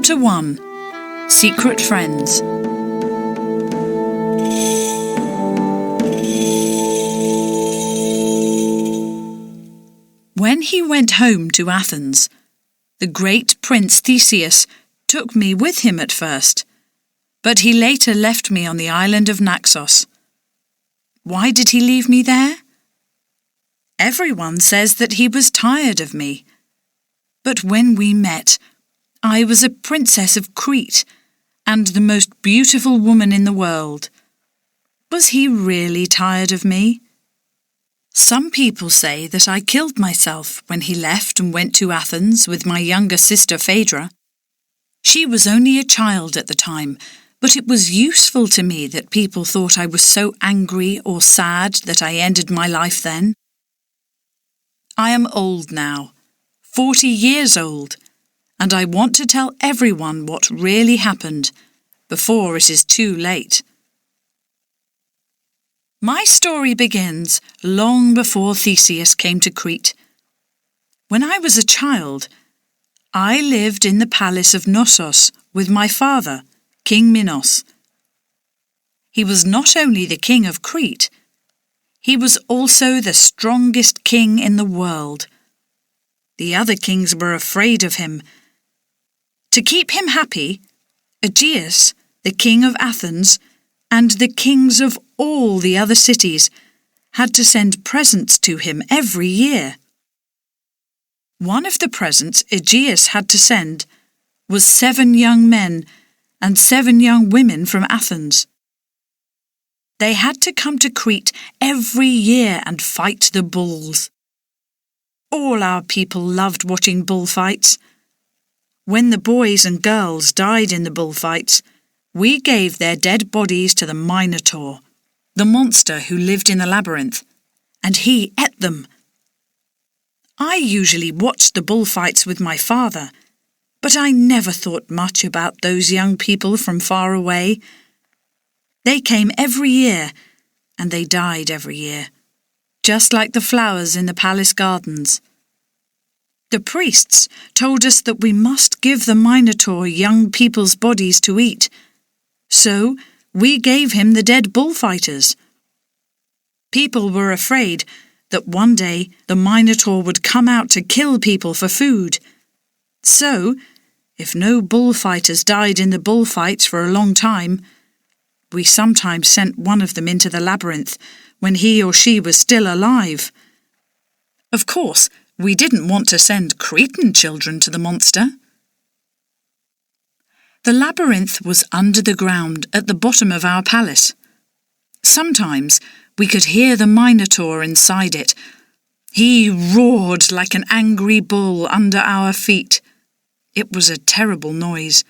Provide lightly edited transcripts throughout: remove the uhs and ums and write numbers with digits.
Chapter 1. Secret Friends. When he went home to Athens, the great prince Theseus took me with him at first, but he later left me on the island of Naxos. Why did he leave me there? Everyone says that he was tired of me. But when we met, I was a princess of Crete and the most beautiful woman in the world. Was he really tired of me? Some people say that I killed myself when he left and went to Athens with my younger sister Phaedra. She was only a child at the time, but it was useful to me that people thought I was so angry or sad that I ended my life then. I am old now, 40 years old, and I want to tell everyone what really happened before it is too late. My story begins long before Theseus came to Crete. When I was a child, I lived in the palace of Naxos with my father, King Minos. He was not only the king of Crete, he was also the strongest king in the world. The other kings were afraid of him. To keep him happy, Aegean, the king of Athens, and the kings of all the other cities had to send presents to him every year. One of the presents Aegean had to send was 7 young men and 7 young women from Athens. They had to come to Crete every year and fight the bulls. All our people loved watching bullfights. When the boys and girls died in the bullfights, we gave their dead bodies to the Minotaur, the monster who lived in the Labyrinth, and he ate them. I usually watched the bullfights with my father, but I never thought much about those young people from far away. They came every year, and they died every year, just like the flowers in the palace gardens. The priests told us that we must give the Minotaur young people's bodies to eat, so we gave him the dead bullfighters. People were afraid that one day the Minotaur would come out to kill people for food. So, if no bullfighters died in the bullfights for a long time, we sometimes sent one of them into the labyrinth when he or she was still alive. Of course, we didn't want to send Cretan children to the monster. The labyrinth was under the ground at the bottom of our palace. Sometimes we could hear the Minotaur inside it. He roared like an angry bull under our feet. It was a terrible noise.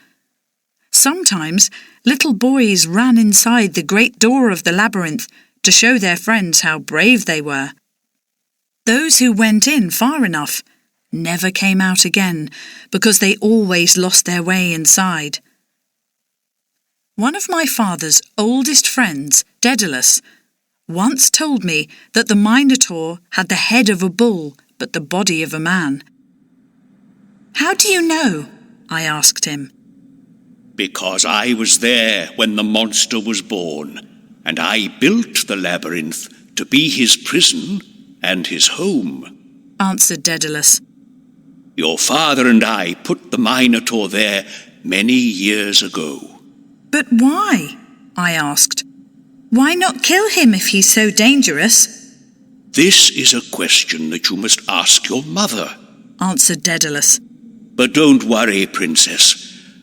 Sometimes little boys ran inside the great door of the labyrinth to show their friends how brave they were. Those who went in far enough never came out again because they always lost their way inside. One of my father's oldest friends, Daedalus, once told me that the Minotaur had the head of a bull but the body of a man. "How do you know?" I asked him. "Because I was there when the monster was born, and I built the labyrinth to be his prison and his home," answered Daedalus. "Your father and I put the Minotaur there many years ago." "But why?" I asked. "Why not kill him if he's so dangerous?" "This is a question that you must ask your mother," answered Daedalus. "But don't worry, Princess.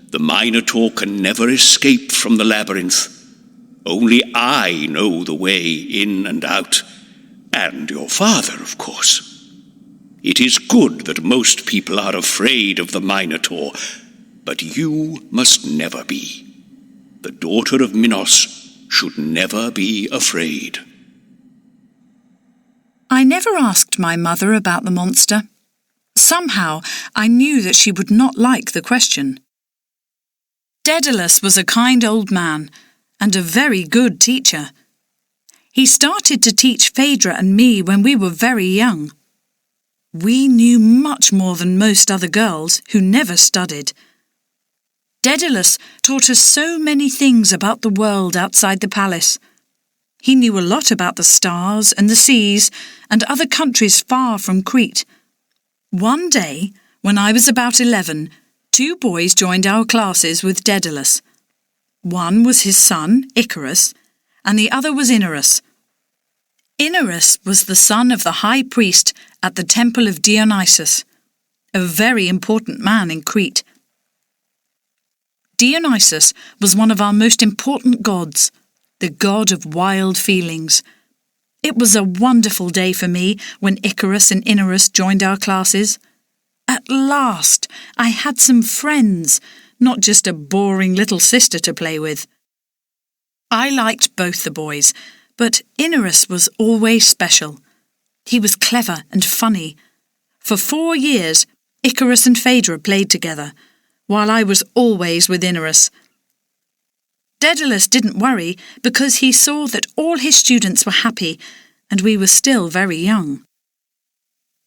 The Minotaur can never escape from the labyrinth. Only I know the way in and out, and your father, of course. It is good that most people are afraid of the Minotaur, but you must never be. The daughter of Minos should never be afraid." I never asked my mother about the monster. Somehow I knew that she would not like the question. Daedalus was a kind old man and a very good teacher. He started to teach Phaedra and me when we were very young. We knew much more than most other girls who never studied. Daedalus taught us so many things about the world outside the palace. He knew a lot about the stars and the seas and other countries far from Crete. One day, when I was about 11, 2 boys joined our classes with Daedalus. One was his son, Icarus, and the other was Icarus. Icarus was the son of the high priest at the temple of Dionysus, a very important man in Crete. Dionysus was one of our most important gods, the god of wild feelings. It was a wonderful day for me when Icarus and Icarus joined our classes. At last, I had some friends, not just a boring little sister to play with. I liked both the boys, but Icarus was always special. He was clever and funny. For 4 years, Icarus and Phaedra played together, while I was always with Icarus. Daedalus didn't worry because he saw that all his students were happy and we were still very young.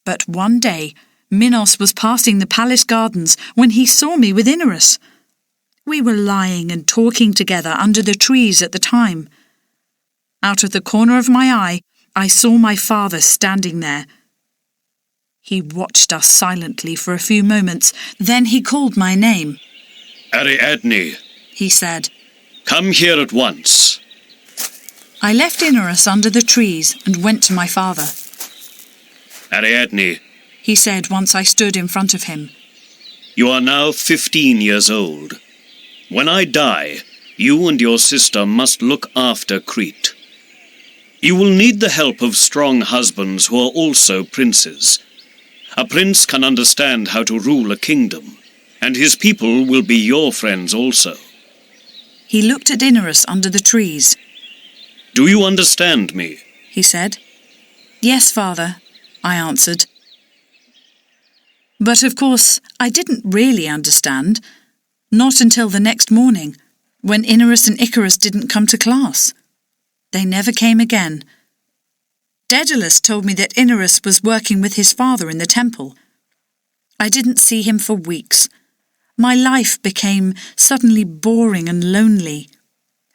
But one day, Minos was passing the palace gardens when he saw me with Icarus. We were lying and talking together under the trees at the time. Out of the corner of my eye, I saw my father standing there. He watched us silently for a few moments, then he called my name. Ariadne, he said. Come here at once. I left Icarus under the trees and went to my father. Ariadne, he said once I stood in front of him. You are now 15 years old. When I die, you and your sister must look after Crete. You will need the help of strong husbands who are also princes. A prince can understand how to rule a kingdom, and his people will be your friends also. He looked at Icarus under the trees. Do you understand me? He said. Yes, father, I answered. But of course, I didn't really understand. Not until the next morning, when Icarus and Icarus didn't come to class. They never came again. Daedalus told me that Icarus was working with his father in the temple. I didn't see him for weeks. My life became suddenly boring and lonely.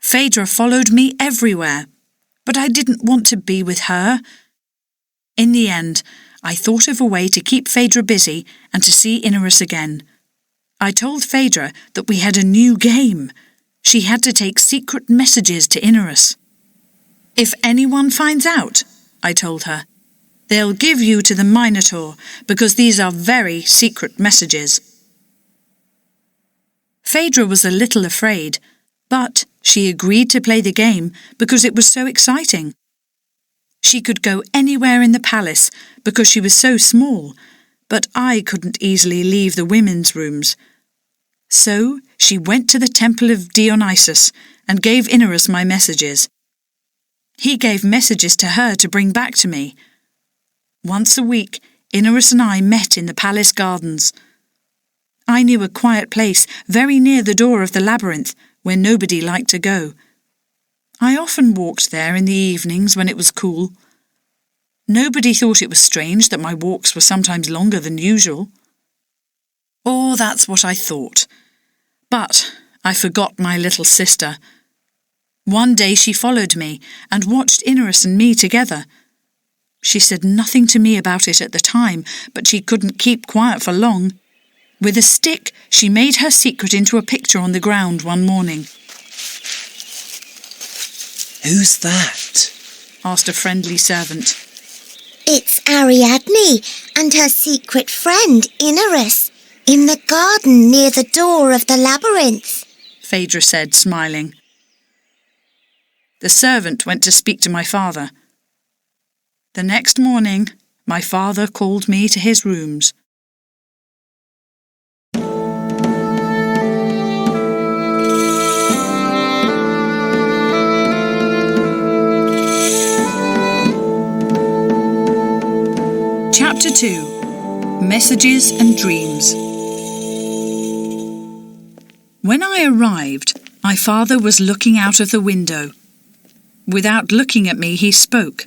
Phaedra followed me everywhere, but I didn't want to be with her. In the end, I thought of a way to keep Phaedra busy and to see Icarus again. I told Phaedra that we had a new game. She had to take secret messages to Icarus. If anyone finds out, I told her, they'll give you to the Minotaur because these are very secret messages. Phaedra was a little afraid, but she agreed to play the game because it was so exciting. She could go anywhere in the palace because she was so small, but I couldn't easily leave the women's rooms. So she went to the temple of Dionysus and gave Icarus my messages. He gave messages to her to bring back to me. Once a week, Icarus and I met in the palace gardens. I knew a quiet place very near the door of the Labyrinth where nobody liked to go. I often walked there in the evenings when it was cool. Nobody thought it was strange that my walks were sometimes longer than usual. Or that's what I thought. But I forgot my little sister. One day she followed me and watched Icarus and me together. She said nothing to me about it at the time, but she couldn't keep quiet for long. With a stick, she made her secret into a picture on the ground one morning. Who's that? Asked a friendly servant. It's Ariadne and her secret friend, Icarus, in the garden near the door of the Labyrinth, Phaedra said, smiling. The servant went to speak to my father. The next morning, my father called me to his rooms. Chapter 2. Messages and Dreams. When I arrived, my father was looking out of the window. Without looking at me, he spoke.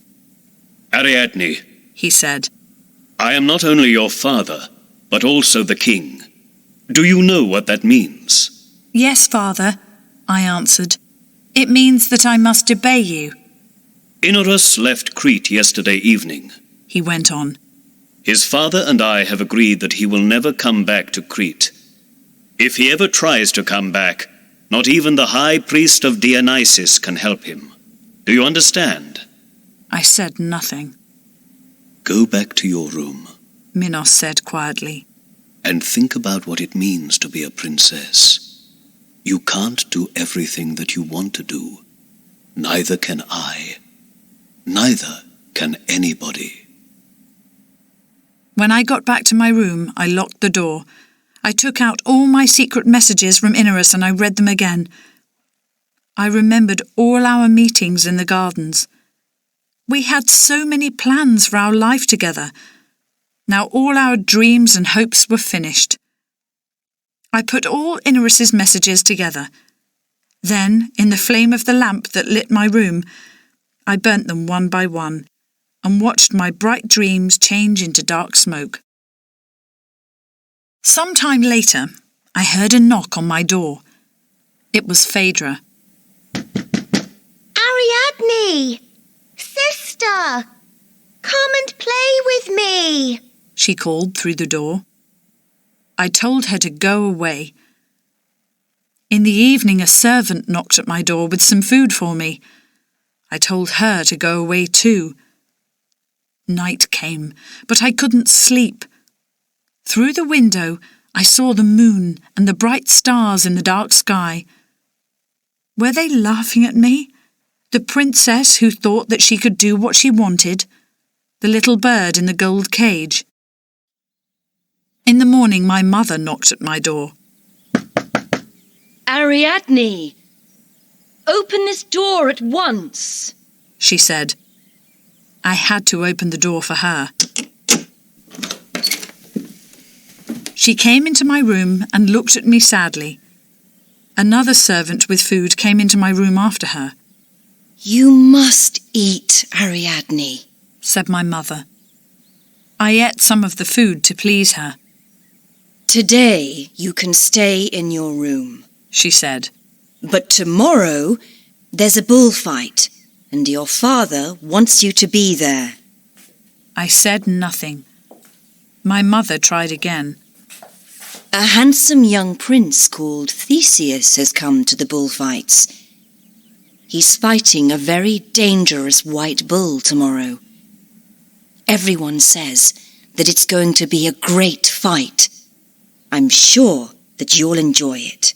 Ariadne, he said. I am not only your father, but also the king. Do you know what that means? Yes, father, I answered. It means that I must obey you. Inarus left Crete yesterday evening, He went on. His father and I have agreed that he will never come back to Crete. If he ever tries to come back, not even the high priest of Dionysus can help him. Do you understand? I said nothing. Go back to your room Minos said quietly. and think about what it means to be a princess. You can't do everything that you want to do. Neither can I. Neither can anybody. When I got back to my room, I locked the door. I took out all my secret messages from Inarus and I read them again. I remembered all our meetings in the gardens. We had so many plans for our life together. Now all our dreams and hopes were finished. I put all Inarus's messages together. Then, in the flame of the lamp that lit my room, I burnt them one by one and watched my bright dreams change into dark smoke. Some time later, I heard a knock on my door. It was Phaedra. Ariadne! Sister! Come and play with me! She called through the door. I told her to go away. In the evening, a servant knocked at my door with some food for me. I told her to go away too. Night came, but I couldn't sleep. Through the window, I saw the moon and the bright stars in the dark sky. Were they laughing at me? The princess who thought that she could do what she wanted? The little bird in the gold cage? In the morning, my mother knocked at my door. Ariadne! Open this door at once! She said. I had to open the door for her. She came into my room and looked at me sadly. Another servant with food came into my room after her. You must eat, Ariadne, said my mother. I ate some of the food to please her. Today you can stay in your room, she said. But tomorrow there's a bullfight, and your father wants you to be there. I said nothing. My mother tried again. A handsome young prince called Theseus has come to the bullfights. He's fighting a very dangerous white bull tomorrow. Everyone says that it's going to be a great fight. I'm sure that you'll enjoy it.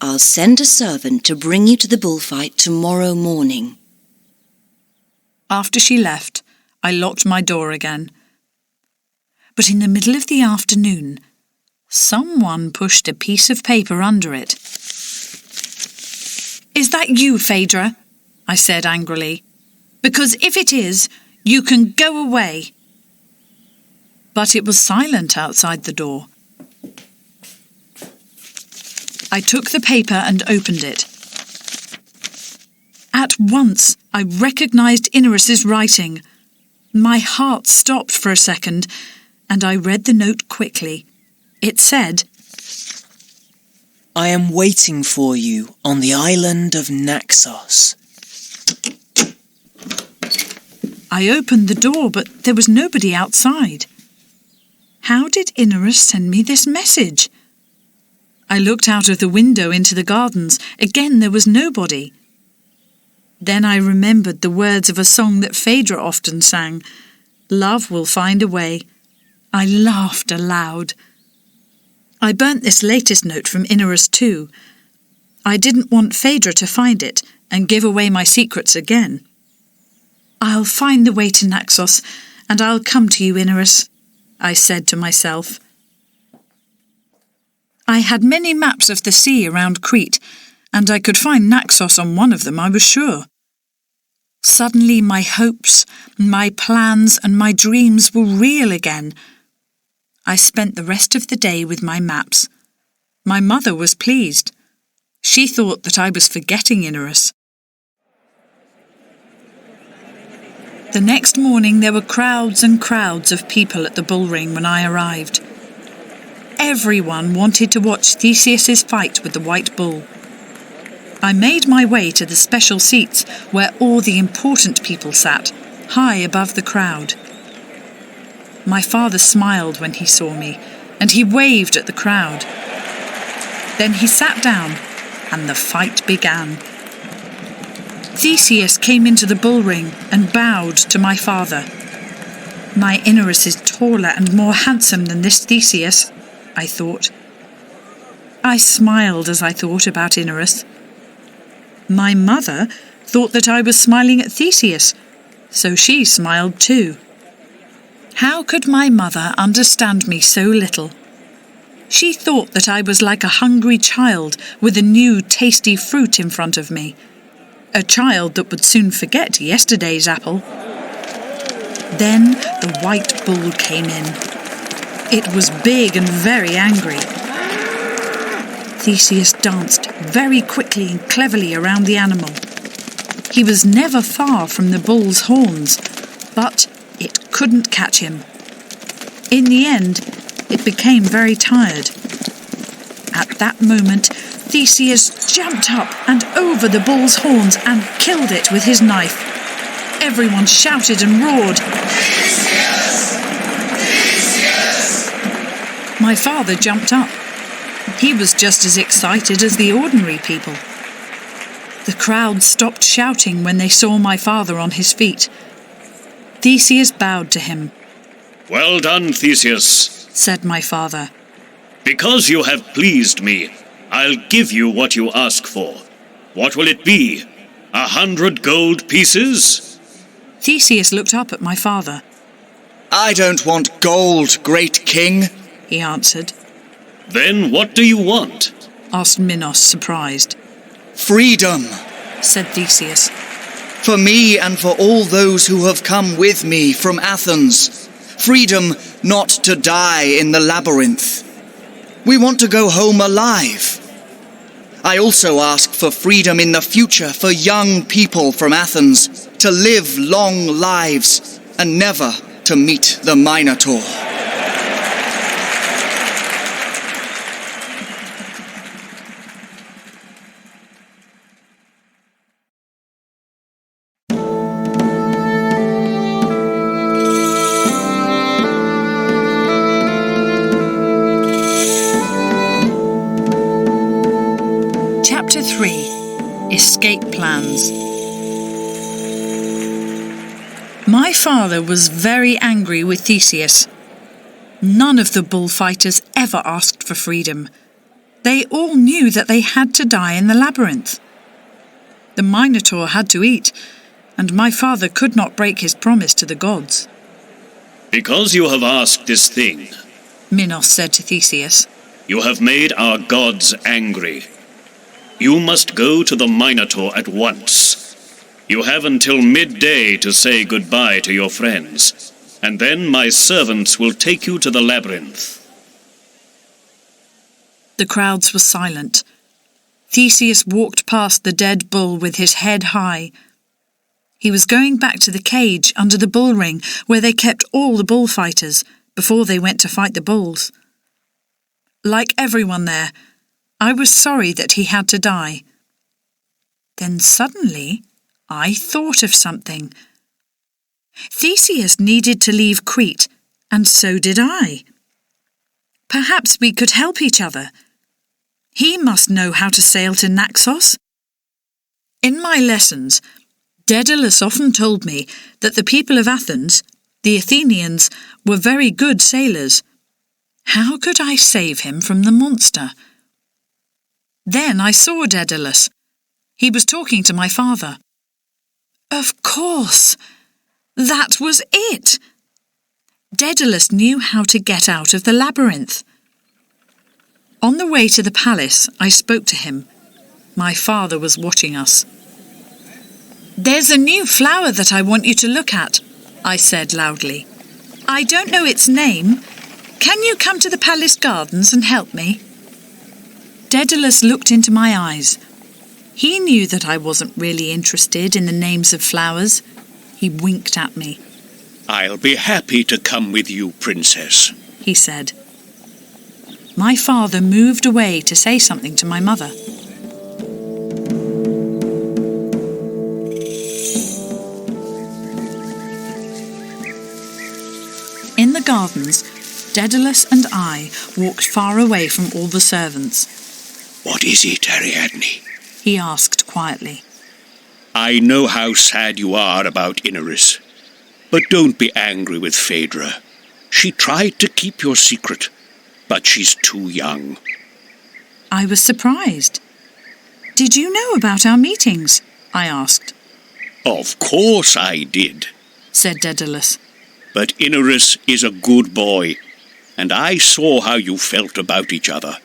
I'll send a servant to bring you to the bullfight tomorrow morning. After she left, I locked my door again. But in the middle of the afternoon, someone pushed a piece of paper under it. Is that you, Phaedra? I said angrily. Because if it is, you can go away. But it was silent outside the door. I took the paper and opened it. At once, I recognised Inarus's writing. My heart stopped for a second, and I read the note quickly. It said, I am waiting for you on the island of Naxos. I opened the door, but there was nobody outside. How did Inarus send me this message? I looked out of the window into the gardens. Again, there was nobody. Then I remembered the words of a song that Phaedra often sang. Love will find a way. I laughed aloud. I burnt this latest note from Inarus too. I didn't want Phaedra to find it and give away my secrets again. I'll find the way to Naxos, and I'll come to you, Inarus, I said to myself. I had many maps of the sea around Crete, and I could find Naxos on one of them, I was sure. Suddenly my hopes, my plans and my dreams were real again. I spent the rest of the day with my maps. My mother was pleased. She thought that I was forgetting Inarus. The next morning there were crowds and crowds of people at the bullring when I arrived. everyone wanted to watch Theseus's fight with the white bull. I made my way to the special seats where all the important people sat, high above the crowd. My father smiled when he saw me, and he waved at the crowd. Then he sat down, and the fight began. Theseus came into the bull ring and bowed to my father. My Inerus is taller and more handsome than this Theseus, I thought. I smiled as I thought about Inerus. My mother thought that I was smiling at Theseus, so she smiled too. How could my mother understand me so little? She thought that I was like a hungry child with a new tasty fruit in front of me. A child that would soon forget yesterday's apple. Then the white bull came in. It was big and very angry. Theseus danced very quickly and cleverly around the animal. He was never far from the bull's horns, but it couldn't catch him. In the end, it became very tired. At that moment, Theseus jumped up and over the bull's horns and killed it with his knife. Everyone shouted and roared, "Theseus! Theseus!" My father jumped up. He was just as excited as the ordinary people. The crowd stopped shouting when they saw my father on his feet. Theseus bowed to him. "Well done, Theseus," said my father. "Because you have pleased me, I'll give you what you ask for. What will it be? 100 gold pieces?" Theseus looked up at my father. "I don't want gold, great king," he answered. "Then what do you want?" asked Minos, surprised. "Freedom," said Theseus. "for me and for all those who have come with me from Athens. Freedom not to die in the labyrinth. We want to go home alive. I also ask for freedom in the future for young people from Athens to live long lives and never to meet the Minotaur." Chapter 3. Escape Plans. My father was very angry with Theseus. None of the bullfighters ever asked for freedom. They all knew that they had to die in the labyrinth. The Minotaur had to eat, and my father could not break his promise to the gods. "Because you have asked this thing," Minos said to Theseus, "you have made our gods angry. You must go to the Minotaur at once. You have until midday to say goodbye to your friends, and then my servants will take you to the labyrinth." The crowds were silent. Theseus walked past the dead bull with his head high. He was going back to the cage under the bull ring where they kept all the bullfighters before they went to fight the bulls. Like everyone there, I was sorry that he had to die. Then suddenly, I thought of something. Theseus needed to leave Crete, and so did I. Perhaps we could help each other. He must know how to sail to Naxos. In my lessons, Daedalus often told me that the people of Athens, the Athenians, were very good sailors. How could I save him from the monster? Then I saw Daedalus. He was talking to my father. Of course! That was it! Daedalus knew how to get out of the labyrinth. On the way to the palace, I spoke to him. My father was watching us. "There's a new flower that I want you to look at," I said loudly. "I don't know its name. Can you come to the palace gardens and help me?" Daedalus looked into my eyes. He knew that I wasn't really interested in the names of flowers. He winked at me. "I'll be happy to come with you, Princess," he said. my father moved away to say something to my mother. In the gardens, Daedalus and I walked far away from all the servants. What is it, Ariadne? He asked quietly. I know how sad you are about Inerus, but don't be angry with Phaedra. She tried to keep your secret, but she's too young. I was surprised. Did you know about our meetings? I asked. Of course I did, said Daedalus. but Inerus is a good boy, and I saw how you felt about each other.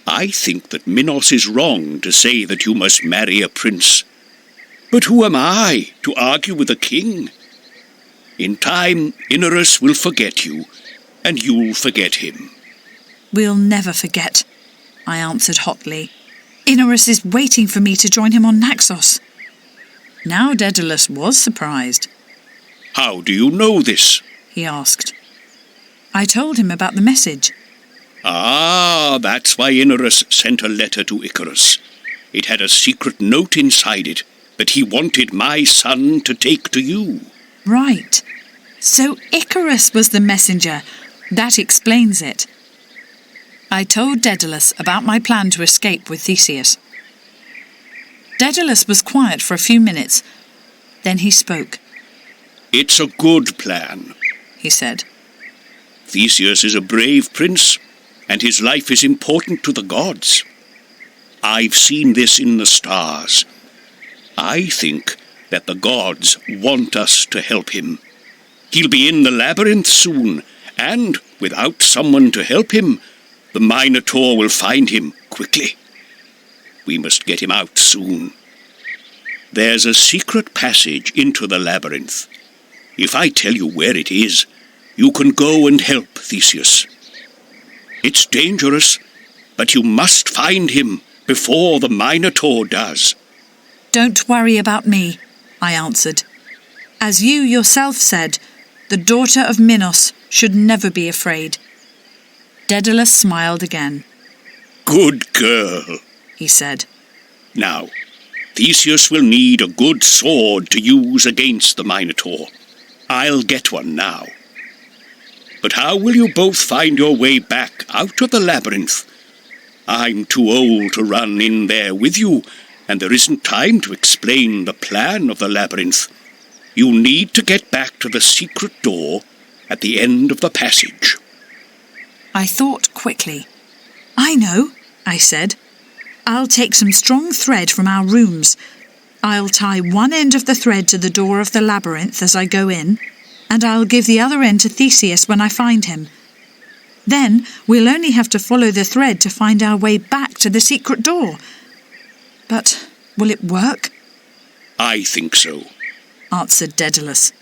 I think that Minos is wrong to say that you must marry a prince. But who am I to argue with a king? In time, Inerus will forget you, and you'll forget him. We'll never forget, I answered hotly. Inerus is waiting for me to join him on Naxos. Now Daedalus was surprised. How do you know this? He asked. I told him about the message. Ah, that's why Inerus sent a letter to Icarus. It had a secret note inside it that he wanted my son to take to you. Right. So Icarus was the messenger. That explains it. I told Daedalus about my plan to escape with Theseus. Daedalus was quiet for a few minutes. Then he spoke. It's a good plan, he said. Theseus is a brave prince, and his life is important to the gods. I've seen this in the stars. I think that the gods want us to help him. He'll be in the Labyrinth soon, and without someone to help him, the Minotaur will find him quickly. We must get him out soon. There's a secret passage into the Labyrinth. If I tell you where it is, you can go and help Theseus. It's dangerous, but you must find him before the Minotaur does. Don't worry about me, I answered. As you yourself said, the daughter of Minos should never be afraid. Daedalus smiled again. Good girl, he said. Now, Theseus will need a good sword to use against the Minotaur. I'll get one now. But how will you both find your way back out of the labyrinth? I'm too old to run in there with you, and there isn't time to explain the plan of the labyrinth. You need to get back to the secret door at the end of the passage. I thought quickly. I know, I said. I'll take some strong thread from our rooms. I'll tie one end of the thread to the door of the labyrinth as I go in, and I'll give the other end to Theseus when I find him. Then we'll only have to follow the thread to find our way back to the secret door. But will it work? I think so, answered Daedalus.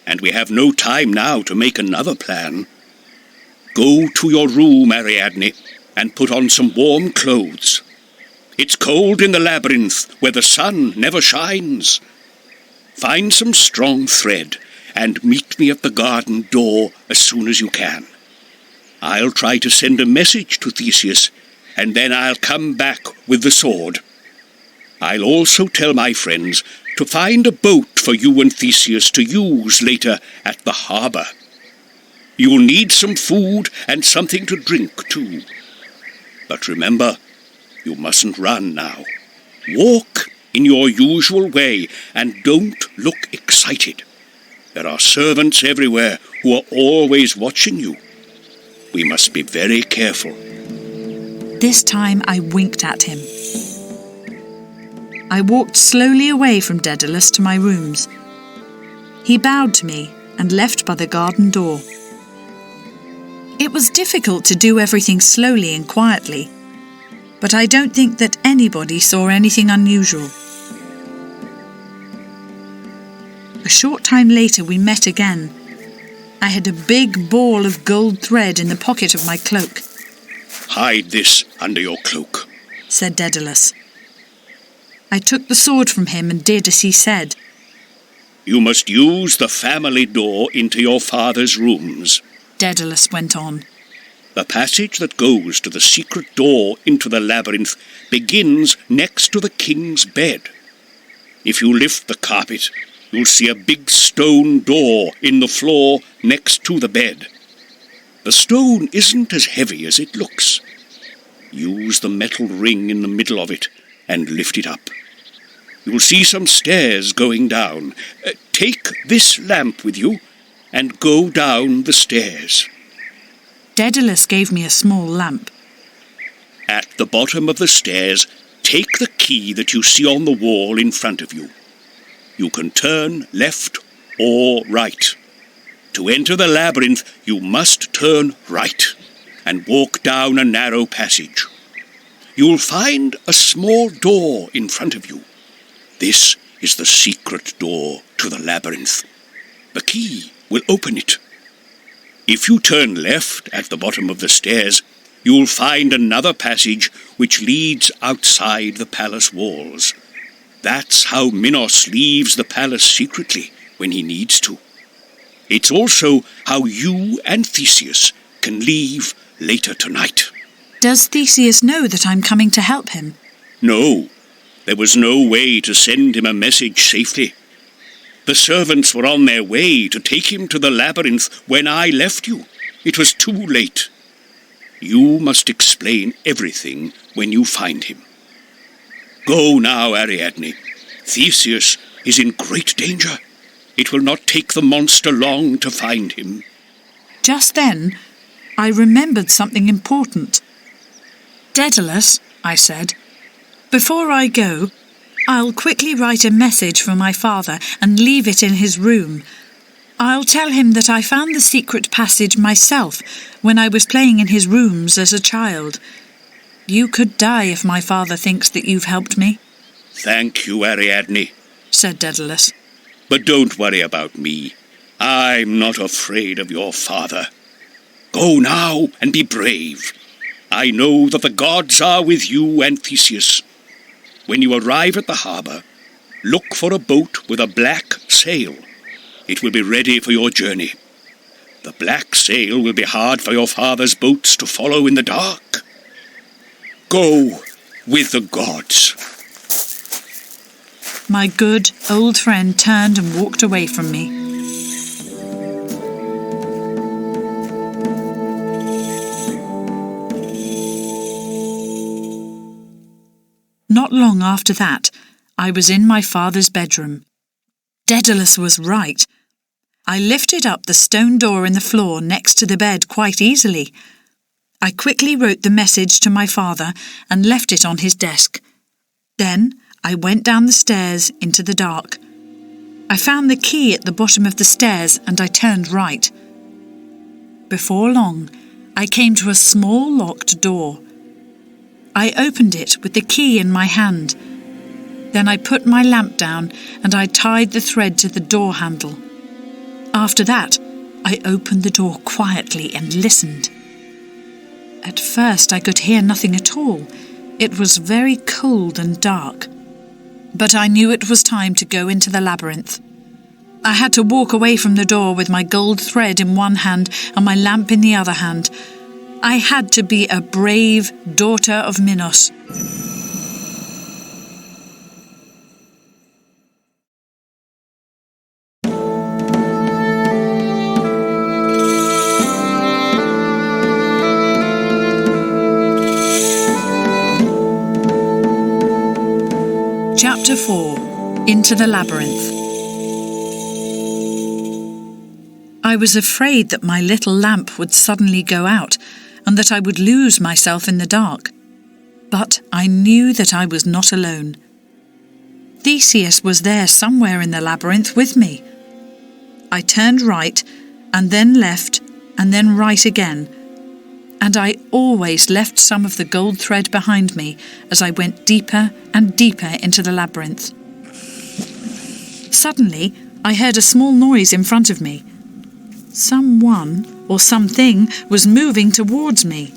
And we have no time now to make another plan. Go to your room, Ariadne, and put on some warm clothes. It's cold in the labyrinth where the sun never shines. Find some strong thread and meet me at the garden door as soon as you can. I'll try to send a message to Theseus, and then I'll come back with the sword. I'll also tell my friends to find a boat for you and Theseus to use later at the harbour. You'll need some food and something to drink too. But remember, you mustn't run now. Walk in your usual way and don't look excited. There are servants everywhere who are always watching you. We must be very careful. This time I winked at him. I walked slowly away from Daedalus to my rooms. He bowed to me and left by the garden door. It was difficult to do everything slowly and quietly, but I don't think that anybody saw anything unusual. A short time later we met again. I had a big ball of gold thread in the pocket of my cloak. Hide this under your cloak, said Daedalus. I took the sword from him and did as he said. You must use the family door into your father's rooms, Daedalus went on. The passage that goes to the secret door into the labyrinth begins next to the king's bed. If you lift the carpet, you'll see a big stone door in the floor next to the bed. The stone isn't as heavy as it looks. Use the metal ring in the middle of it and lift it up. You'll see some stairs going down. Take this lamp with you and go down the stairs. Daedalus gave me a small lamp. At the bottom of the stairs, take the key that you see on the wall in front of you. You can turn left or right. To enter the labyrinth, you must turn right and walk down a narrow passage. You'll find a small door in front of you. This is the secret door to the labyrinth. The key will open it. If you turn left at the bottom of the stairs, you'll find another passage which leads outside the palace walls. That's how Minos leaves the palace secretly when he needs to. It's also how you and Theseus can leave later tonight. Does Theseus know that I'm coming to help him? No, there was no way to send him a message safely. The servants were on their way to take him to the labyrinth when I left you. It was too late. You must explain everything when you find him. Go now, Ariadne. Theseus is in great danger. It will not take the monster long to find him. Just then, I remembered something important. Daedalus, I said, before I go, I'll quickly write a message for my father and leave it in his room. I'll tell him that I found the secret passage myself when I was playing in his rooms as a child. You could die if my father thinks that you've helped me. Thank you, Ariadne, said Daedalus. But don't worry about me. I'm not afraid of your father. Go now and be brave. I know that the gods are with you and Theseus. When you arrive at the harbour, look for a boat with a black sail. It will be ready for your journey. The black sail will be hard for your father's boats to follow in the dark. Go with the gods. My good old friend turned and walked away from me. Not long after that, I was in my father's bedroom. Daedalus was right. I lifted up the stone door in the floor next to the bed quite easily. I quickly wrote the message to my father and left it on his desk. Then I went down the stairs into the dark. I found the key at the bottom of the stairs and I turned right. Before long, I came to a small locked door. I opened it with the key in my hand. Then I put my lamp down and I tied the thread to the door handle. After that, I opened the door quietly and listened. At first I could hear nothing at all. It was very cold and dark. But I knew it was time to go into the labyrinth. I had to walk away from the door with my gold thread in one hand and my lamp in the other hand. I had to be a brave daughter of Minos. Chapter 4. Into the Labyrinth. I was afraid that my little lamp would suddenly go out and that I would lose myself in the dark. But I knew that I was not alone. Theseus was there somewhere in the labyrinth with me. I turned right, and then left, and then right again, and I always left some of the gold thread behind me as I went deeper and deeper into the labyrinth. Suddenly, I heard a small noise in front of me. Someone or something was moving towards me.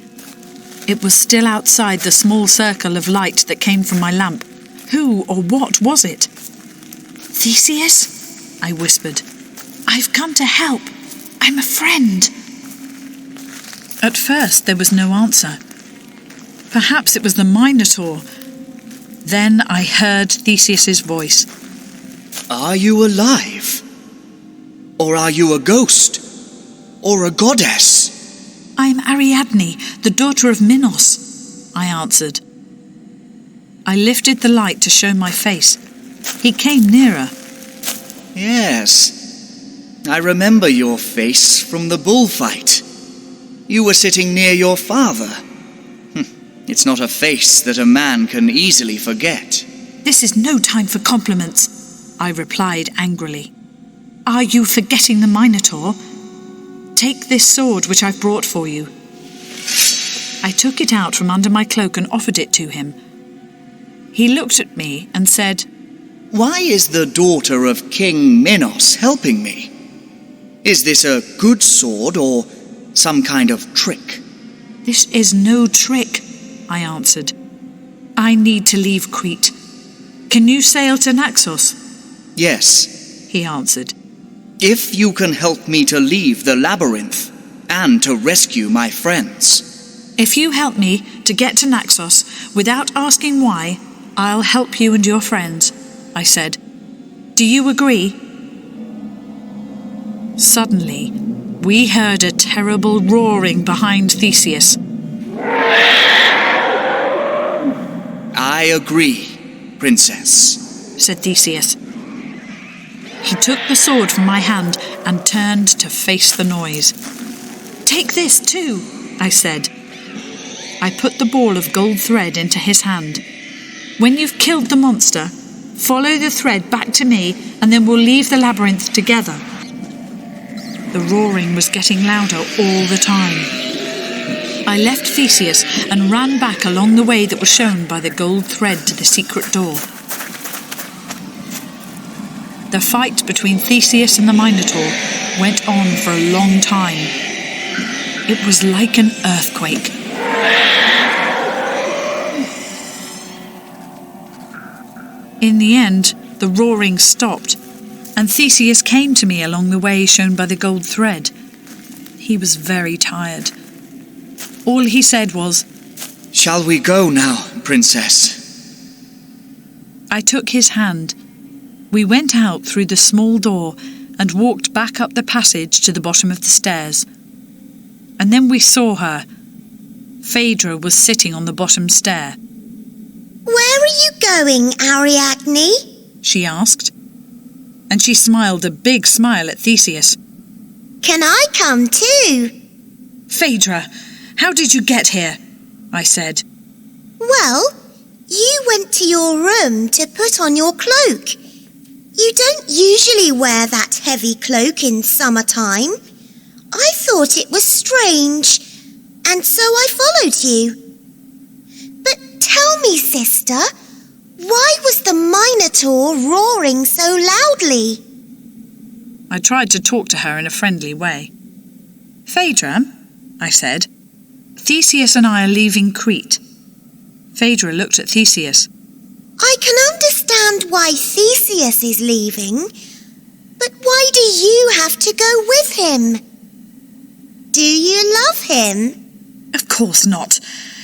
It was still outside the small circle of light that came from my lamp. Who or what was it? "Theseus," I whispered. "I've come to help. I'm a friend." At first there was no answer. Perhaps it was the Minotaur. Then I heard Theseus's voice. Are you alive? Or are you a ghost? Or a goddess? I am Ariadne, the daughter of Minos, I answered. I lifted the light to show my face. He came nearer. Yes, I remember your face from the bullfight. You were sitting near your father. It's not a face that a man can easily forget. This is no time for compliments, I replied angrily. Are you forgetting the Minotaur? Take this sword which I've brought for you. I took it out from under my cloak and offered it to him. He looked at me and said, Why is the daughter of King Minos helping me? Is this a good sword or some kind of trick? This is no trick, I answered. I need to leave Crete. Can you sail to Naxos? Yes, he answered. If you can help me to leave the Labyrinth and to rescue my friends. If you help me to get to Naxos without asking why, I'll help you and your friends, I said. Do you agree? Suddenly, we heard a terrible roaring behind Theseus. I agree, Princess, said Theseus. He took the sword from my hand and turned to face the noise. Take this too, I said. I put the ball of gold thread into his hand. When you've killed the monster, follow the thread back to me and then we'll leave the labyrinth together. The roaring was getting louder all the time. I left Theseus and ran back along the way that was shown by the gold thread to the secret door. The fight between Theseus and the Minotaur went on for a long time. It was like an earthquake. In the end, the roaring stopped, and Theseus came to me along the way shown by the gold thread. He was very tired. All he said was, Shall we go now, Princess? I took his hand. We went out through the small door and walked back up the passage to the bottom of the stairs. And then we saw her. Phaedra was sitting on the bottom stair. Where are you going, Ariadne? She asked. And she smiled a big smile at Theseus. Can I come too? Phaedra, how did you get here? I said. Well, you went to your room to put on your cloak. You don't usually wear that heavy cloak in summertime. I thought it was strange, and so I followed you. But tell me, sister, why was the Minotaur roaring so loudly? I tried to talk to her in a friendly way. Phaedra, I said, Theseus and I are leaving Crete. Phaedra looked at Theseus. I can understand why Theseus is leaving, but why do you have to go with him? Do you love him? Of course not.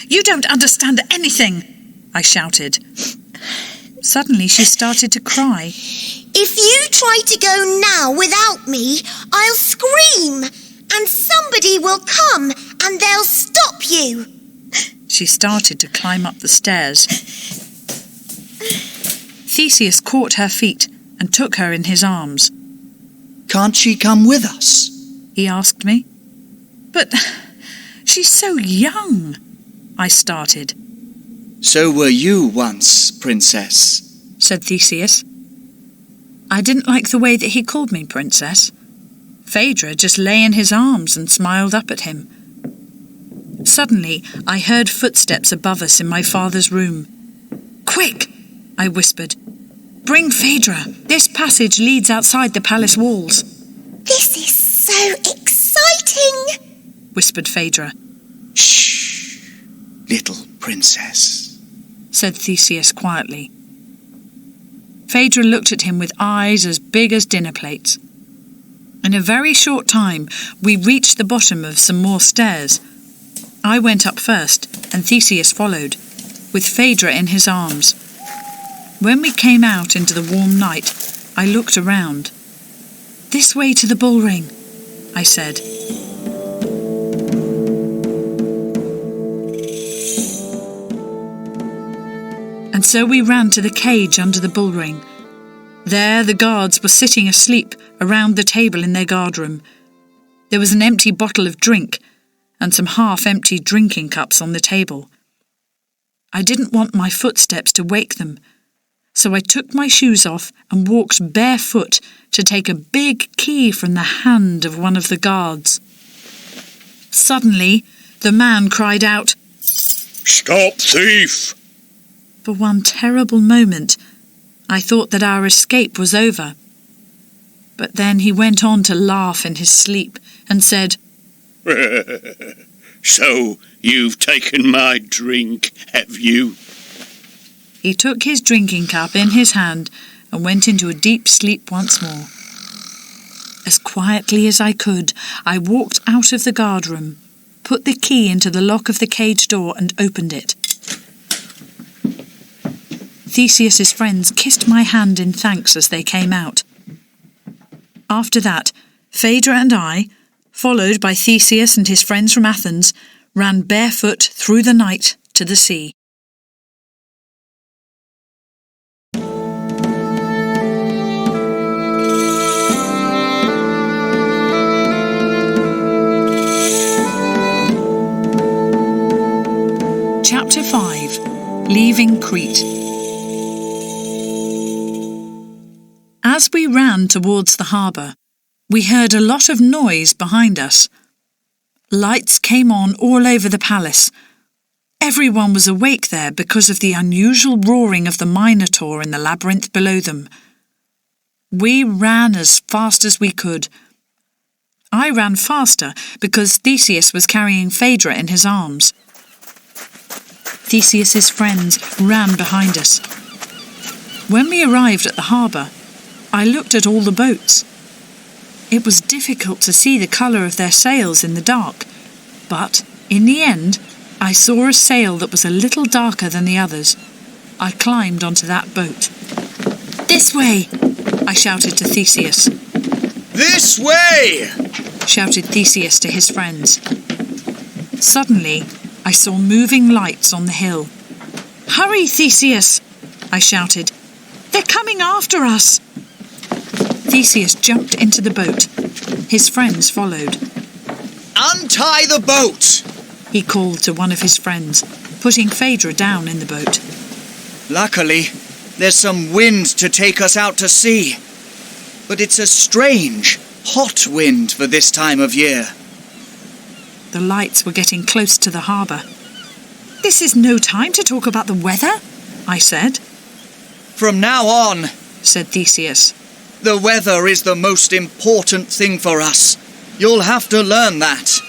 You don't understand anything, I shouted. Suddenly she started to cry. If you try to go now without me, I'll scream, and somebody will come and they'll stop you. She started to climb up the stairs. Theseus caught her feet and took her in his arms. Can't she come with us? He asked me. But she's so young, I started. So were you once, Princess, said Theseus. I didn't like the way that he called me Princess. Phaedra just lay in his arms and smiled up at him. Suddenly, I heard footsteps above us in my father's room. Quick, I whispered. Bring Phaedra. This passage leads outside the palace walls. This is so exciting, whispered Phaedra. Shh, little princess, said Theseus quietly. Phaedra looked at him with eyes as big as dinner plates. In a very short time, we reached the bottom of some more stairs. I went up first, and Theseus followed, with Phaedra in his arms. When we came out into the warm night, I looked around. "This way to the bull ring," I said. And so we ran to the cage under the bull ring. There the guards were sitting asleep around the table in their guardroom. There was an empty bottle of drink and some half-empty drinking cups on the table. I didn't want my footsteps to wake them, so I took my shoes off and walked barefoot to take a big key from the hand of one of the guards. Suddenly, the man cried out, "Stop, thief!" For one terrible moment, I thought that our escape was over. But then he went on to laugh in his sleep and said, "So you've taken my drink, have you?" He took his drinking cup in his hand and went into a deep sleep once more. As quietly as I could, I walked out of the guardroom, put the key into the lock of the cage door and opened it. Theseus's friends kissed my hand in thanks as they came out. After that, Phaedra and I, followed by Theseus and his friends from Athens, ran barefoot through the night to the sea. Chapter 5. Leaving Crete. As we ran towards the harbour, we heard a lot of noise behind us. Lights came on all over the palace. Everyone was awake there because of the unusual roaring of the Minotaur in the labyrinth below them. We ran as fast as we could. I ran faster because Theseus was carrying Phaedra in his arms. Theseus's friends ran behind us. When we arrived at the harbour, I looked at all the boats. It was difficult to see the colour of their sails in the dark, but in the end, I saw a sail that was a little darker than the others. I climbed onto that boat. "This way!" I shouted to Theseus. "This way!" shouted Theseus to his friends. Suddenly, I saw moving lights on the hill. "Hurry, Theseus!" I shouted. "They're coming after us!" Theseus jumped into the boat. His friends followed. "Untie the boat!" he called to one of his friends, putting Phaedra down in the boat. "Luckily, there's some wind to take us out to sea. But it's a strange, hot wind for this time of year." The lights were getting close to the harbour. "This is no time to talk about the weather," I said. "From now on," said Theseus, "the weather is the most important thing for us. You'll have to learn that."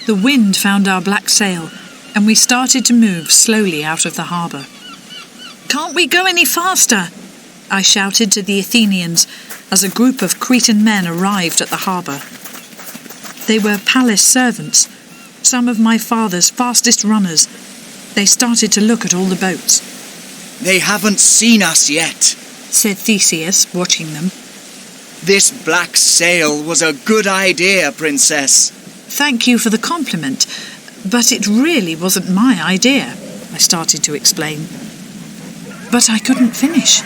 The wind found our black sail, and we started to move slowly out of the harbour. "Can't we go any faster?" I shouted to the Athenians as a group of Cretan men arrived at the harbour. They were palace servants, some of my father's fastest runners. They started to look at all the boats. "They haven't seen us yet," said Theseus, watching them. "This black sail was a good idea, Princess." "Thank you for the compliment, but it really wasn't my idea," I started to explain. But I couldn't finish.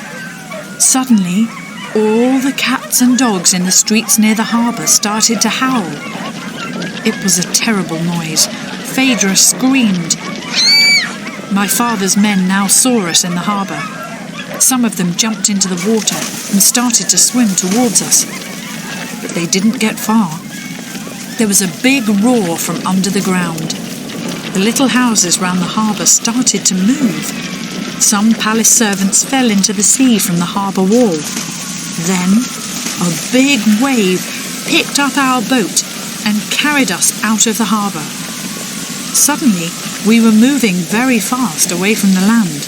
Suddenly, all the cats and dogs in the streets near the harbour started to howl. It was a terrible noise. Phaedra screamed. My father's men now saw us in the harbour. Some of them jumped into the water and started to swim towards us. But they didn't get far. There was a big roar from under the ground. The little houses round the harbour started to move. Some palace servants fell into the sea from the harbour wall. Then a big wave picked up our boat and carried us out of the harbour. Suddenly, we were moving very fast away from the land.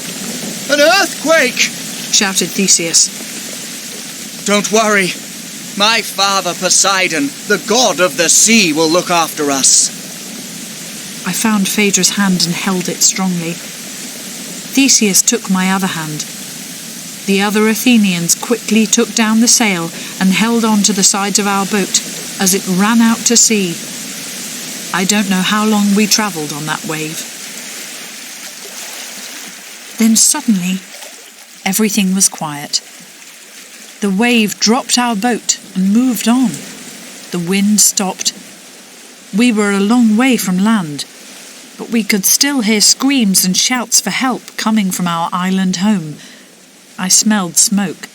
"An earthquake!" shouted Theseus. "Don't worry. My father Poseidon, the god of the sea, will look after us." I found Phaedra's hand and held it strongly. Theseus took my other hand. The other Athenians quickly took down the sail and held on to the sides of our boat as it ran out to sea. I don't know how long we travelled on that wave. Then suddenly, everything was quiet. The wave dropped our boat and moved on. The wind stopped. We were a long way from land, but we could still hear screams and shouts for help coming from our island home. I smelled smoke.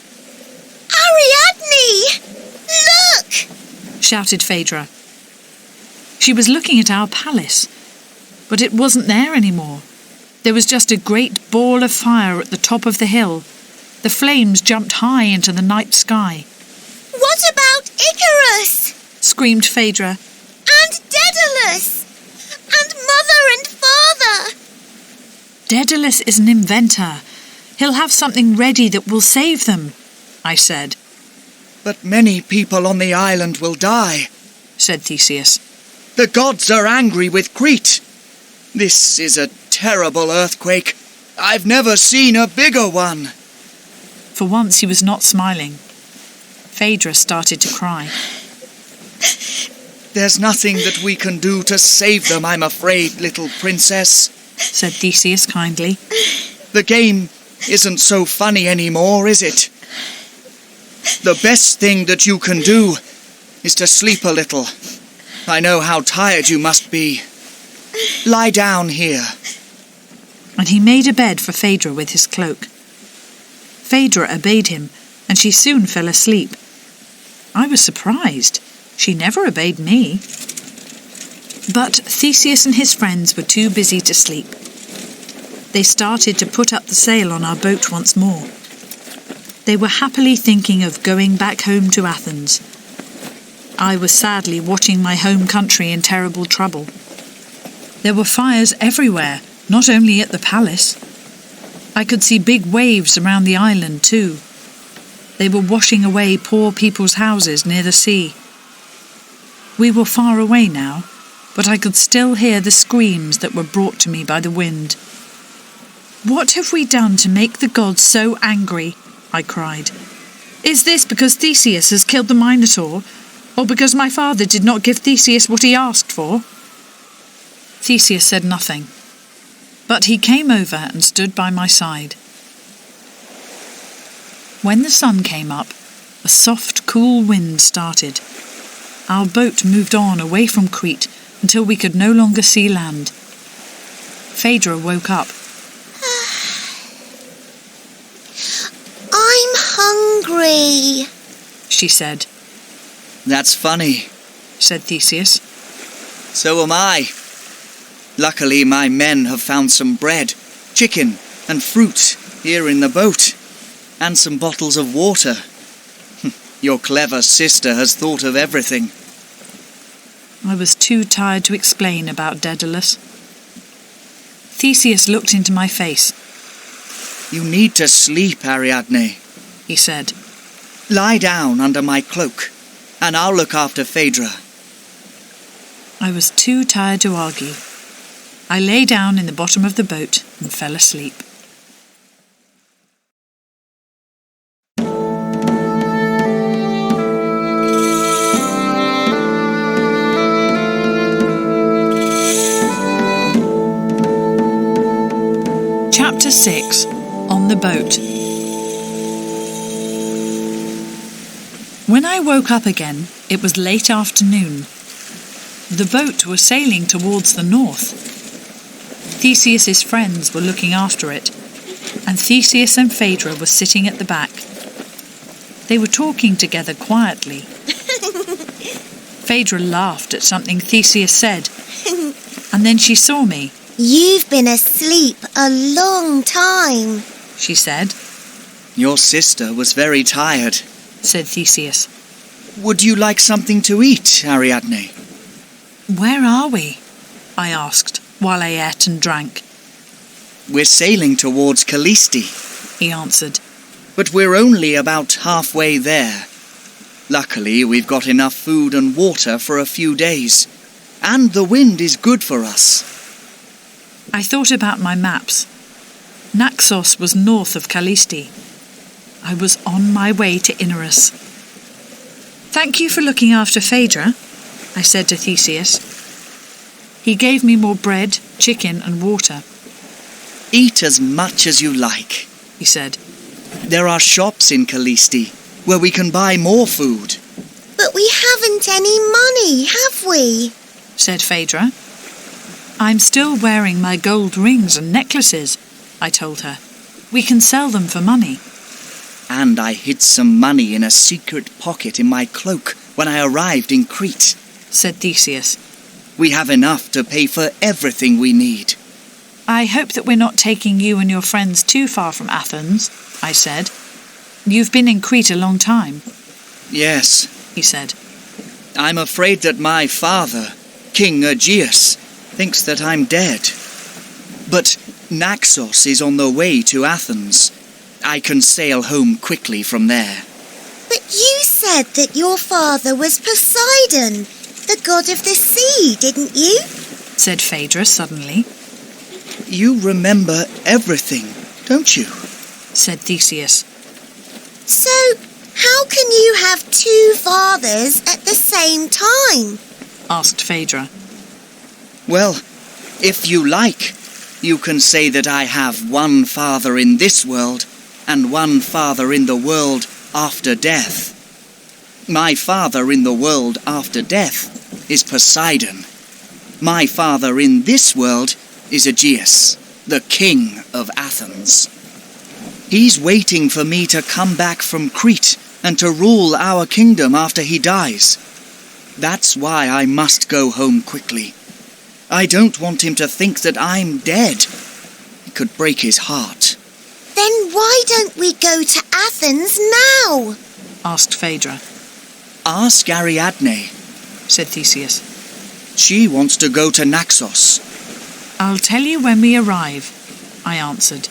Ariadne! Look! Shouted Phaedra. She was looking at our palace, but it wasn't there anymore. There was just a great ball of fire at the top of the hill. The flames jumped high into the night sky. What about Icarus? Screamed Phaedra. And Daedalus! And mother and father! Daedalus is an inventor. He'll have something ready that will save them, I said. But many people on the island will die, said Theseus. The gods are angry with Crete. This is a terrible earthquake. I've never seen a bigger one. For once he was not smiling. Phaedra started to cry. There's nothing that we can do to save them, I'm afraid, little princess, said Theseus kindly. The game isn't so funny anymore, is it? The best thing that you can do is to sleep a little. I know how tired you must be. Lie down here. And he made a bed for Phaedra with his cloak. Phaedra obeyed him, and she soon fell asleep. I was surprised. She never obeyed me. But Theseus and his friends were too busy to sleep. They started to put up the sail on our boat once more. They were happily thinking of going back home to Athens. I was sadly watching my home country in terrible trouble. There were fires everywhere, not only at the palace. I could see big waves around the island too. They were washing away poor people's houses near the sea. We were far away now, but I could still hear the screams that were brought to me by the wind. What have we done to make the gods so angry? I cried. Is this because Theseus has killed the Minotaur, or because my father did not give Theseus what he asked for? Theseus said nothing, but he came over and stood by my side. When the sun came up, a soft, cool wind started. Our boat moved on away from Crete until we could no longer see land. Phaedra woke up. I'm hungry, she said. That's funny, said Theseus. So am I. Luckily, my men have found some bread, chicken, and fruit here in the boat, and some bottles of water. Your clever sister has thought of everything. I was too tired to explain about Daedalus. Theseus looked into my face. You need to sleep, Ariadne, he said. Lie down under my cloak, and I'll look after Phaedra. I was too tired to argue. I lay down in the bottom of the boat and fell asleep. Chapter 6. On the Boat. When I woke up again, it was late afternoon. The boat was sailing towards the north. Theseus's friends were looking after it, and Theseus and Phaedra were sitting at the back. They were talking together quietly. Phaedra laughed at something Theseus said, and then she saw me. You've been asleep a long time, she said. Your sister was very tired, said Theseus. Would you like something to eat, Ariadne? Where are we? I asked, while I ate and drank. We're sailing towards Calliste, he answered. But we're only about halfway there. Luckily, we've got enough food and water for a few days, and the wind is good for us. I thought about my maps. Naxos was north of Callisti. I was on my way to Inarus. "Thank you for looking after Phaedra," I said to Theseus. He gave me more bread, chicken and water. Eat as much as you like, he said. There are shops in Callisti where we can buy more food. But we haven't any money, have we? Said Phaedra. I'm still wearing my gold rings and necklaces, I told her. We can sell them for money. And I hid some money in a secret pocket in my cloak when I arrived in Crete, said Theseus. We have enough to pay for everything we need. I hope that we're not taking you and your friends too far from Athens, I said. You've been in Crete a long time. Yes, he said. I'm afraid that my father, King Aegean, thinks that I'm dead. But Naxos is on the way to Athens. I can sail home quickly from there. But you said that your father was Poseidon, the god of the sea, didn't you? Said Phaedra suddenly. You remember everything, don't you? Said Theseus. So, how can you have two fathers at the same time? Asked Phaedra. Well, if you like, you can say that I have one father in this world and one father in the world after death. My father in the world after death is Poseidon. My father in this world is Aegean, the king of Athens. He's waiting for me to come back from Crete and to rule our kingdom after he dies. That's why I must go home quickly. I don't want him to think that I'm dead. It could break his heart. Then why don't we go to Athens now? Asked Phaedra. Ask Ariadne, said Theseus. She wants to go to Naxos. I'll tell you when we arrive, I answered.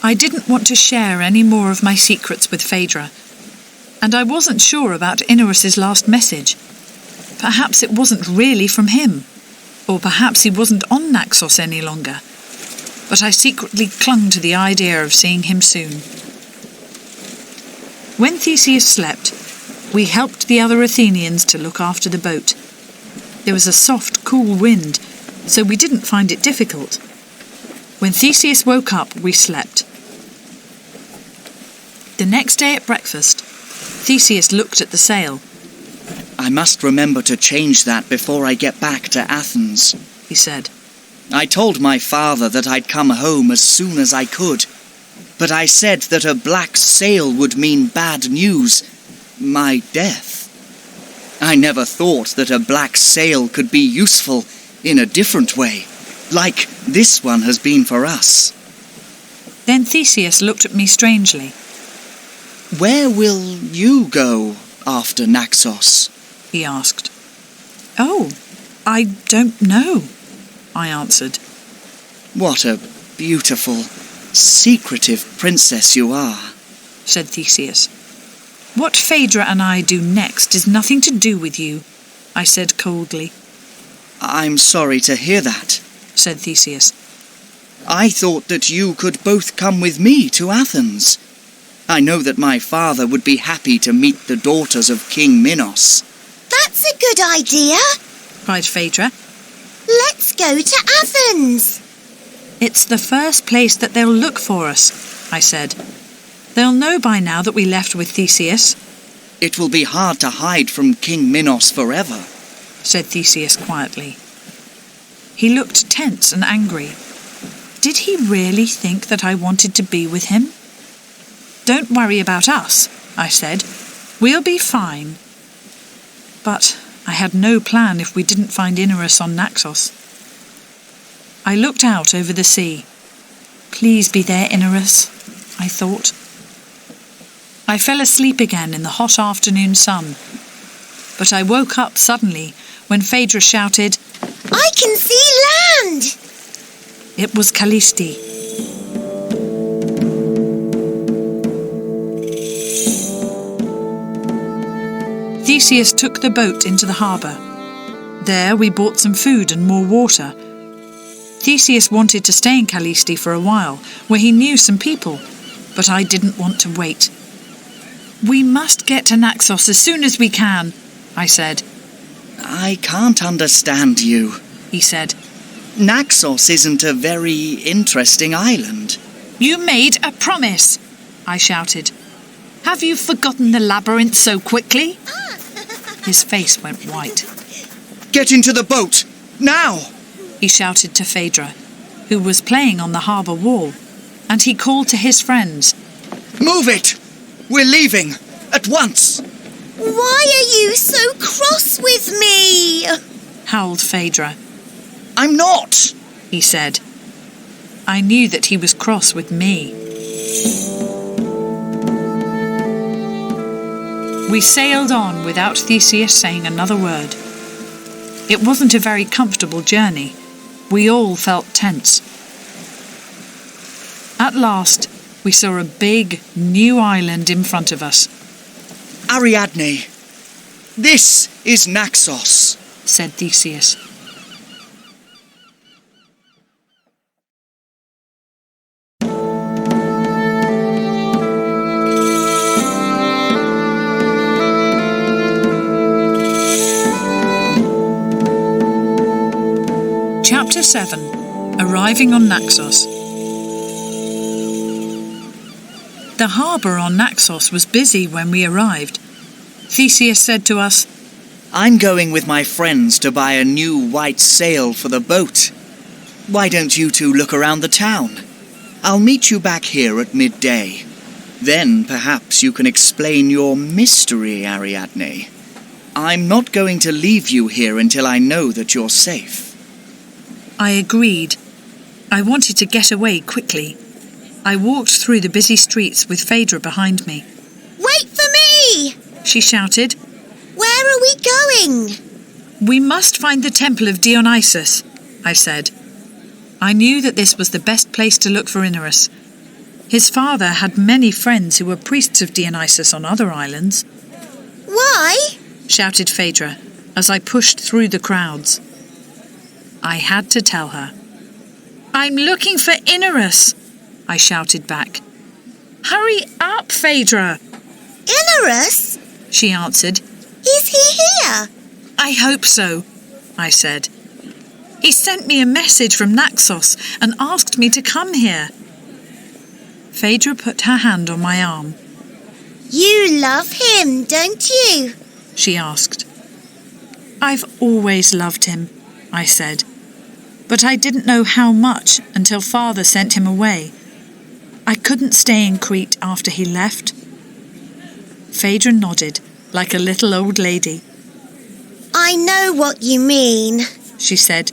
I didn't want to share any more of my secrets with Phaedra, and I wasn't sure about Inarus's last message. Perhaps it wasn't really from him, or perhaps he wasn't on Naxos any longer. But I secretly clung to the idea of seeing him soon. When Theseus slept, we helped the other Athenians to look after the boat. There was a soft, cool wind, so we didn't find it difficult. When Theseus woke up, we slept. The next day at breakfast, Theseus looked at the sail. I must remember to change that before I get back to Athens, he said. I told my father that I'd come home as soon as I could, but I said that a black sail would mean bad news, my death. I never thought that a black sail could be useful in a different way, like this one has been for us. Then Theseus looked at me strangely. Where will you go after Naxos? He asked. Oh, I don't know, I answered. What a beautiful, secretive princess you are, said Theseus. What Phaedra and I do next is nothing to do with you, I said coldly. I'm sorry to hear that, said Theseus. I thought that you could both come with me to Athens. I know that my father would be happy to meet the daughters of King Minos. That's a good idea, cried Phaedra. Let's go to Athens. It's the first place that they'll look for us, I said. They'll know by now that we left with Theseus. It will be hard to hide from King Minos forever, said Theseus quietly. He looked tense and angry. Did he really think that I wanted to be with him? Don't worry about us, I said. We'll be fine. But I had no plan if we didn't find Inarus on Naxos. I looked out over the sea. Please be there, Inarus, I thought. I fell asleep again in the hot afternoon sun. But I woke up suddenly when Phaedra shouted, I can see land! It was Callisti. Theseus took the boat into the harbour. There we bought some food and more water. Theseus wanted to stay in Callisti for a while, where he knew some people, but I didn't want to wait. "We must get to Naxos as soon as we can," I said. I can't understand you, He said. Naxos isn't a very interesting island. "You made a promise," I shouted. "Have you forgotten the labyrinth so quickly?" His face went white. Get into the boat, now! He shouted to Phaedra, who was playing on the harbour wall, and he called to his friends. Move it! We're leaving, at once! Why are you so cross with me? Howled Phaedra. I'm not! He said. I knew that he was cross with me. We sailed on without Theseus saying another word. It wasn't a very comfortable journey. We all felt tense. At last, we saw a big, new island in front of us. Ariadne, this is Naxos, said Theseus. Chapter 7. Arriving on Naxos. The harbour on Naxos was busy when we arrived. Theseus said to us, I'm going with my friends to buy a new white sail for the boat. Why don't you two look around the town? I'll meet you back here at midday. Then perhaps you can explain your mystery, Ariadne. I'm not going to leave you here until I know that you're safe. I agreed. I wanted to get away quickly. I walked through the busy streets with Phaedra behind me. Wait for me! She shouted. Where are we going? We must find the temple of Dionysus, I said. I knew that this was the best place to look for Icarus. His father had many friends who were priests of Dionysus on other islands. Why? Shouted Phaedra as I pushed through the crowds. I had to tell her. I'm looking for Icarus, I shouted back. Hurry up, Phaedra! Icarus? She answered. Is he here? I hope so, I said. He sent me a message from Naxos and asked me to come here. Phaedra put her hand on my arm. You love him, don't you? She asked. I've always loved him, I said. But I didn't know how much until Father sent him away. I couldn't stay in Crete after he left. Phaedra nodded, like a little old lady. I know what you mean, she said.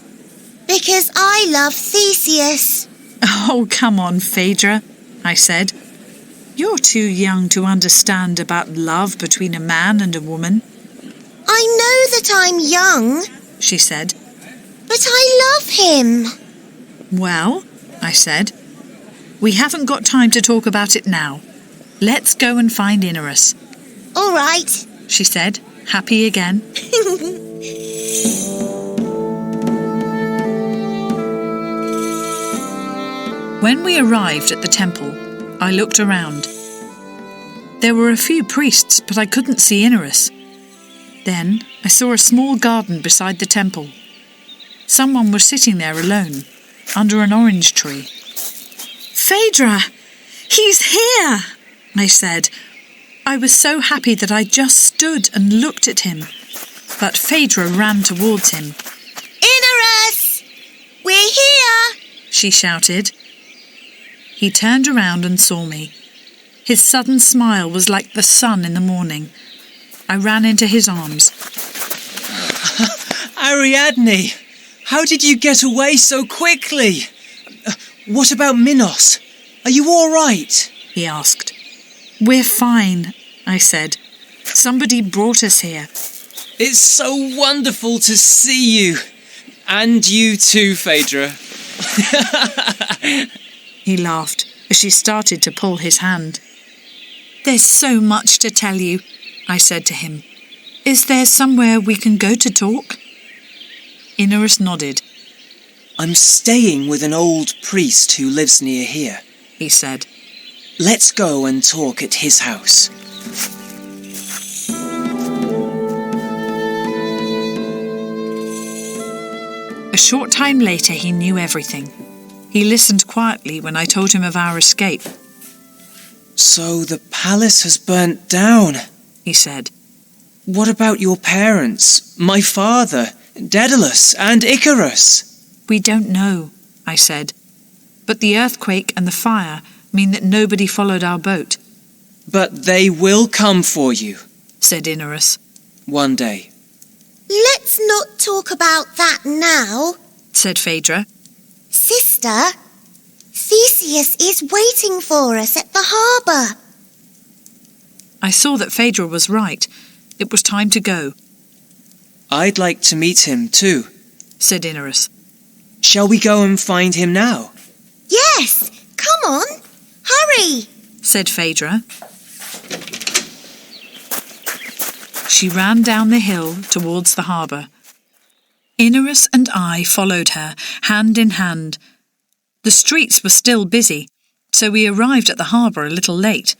Because I love Theseus. Oh, come on, Phaedra, I said. You're too young to understand about love between a man and a woman. I know that I'm young, she said. But I love him. Well, I said, we haven't got time to talk about it now. Let's go and find Icarus. All right, she said, happy again. When we arrived at the temple, I looked around. There were a few priests, but I couldn't see Icarus. Then I saw a small garden beside the temple. Someone was sitting there alone, under an orange tree. Phaedra! He's here! I said. I was so happy that I just stood and looked at him. But Phaedra ran towards him. Icarus! We're here! She shouted. He turned around and saw me. His sudden smile was like the sun in the morning. I ran into his arms. Ariadne! How did you get away so quickly? What about Minos? Are you all right? He asked. We're fine, I said. Somebody brought us here. It's so wonderful to see you. And you too, Phaedra. He laughed as she started to pull his hand. There's so much to tell you, I said to him. Is there somewhere we can go to talk? Icarus nodded. I'm staying with an old priest who lives near here, he said. Let's go and talk at his house. A short time later he knew everything. He listened quietly when I told him of our escape. So the palace has burnt down, he said. What about your parents, my father, Daedalus and Icarus? We don't know, I said. But the earthquake and the fire mean that nobody followed our boat. But they will come for you, said Icarus. One day. Let's not talk about that now, said Phaedra. Sister, Theseus is waiting for us at the harbour. I saw that Phaedra was right. It was time to go. I'd like to meet him too, said Icarus. Shall we go and find him now? Yes, come on, hurry, said Phaedra. She ran down the hill towards the harbour. Icarus and I followed her, hand in hand. The streets were still busy, so we arrived at the harbour a little late.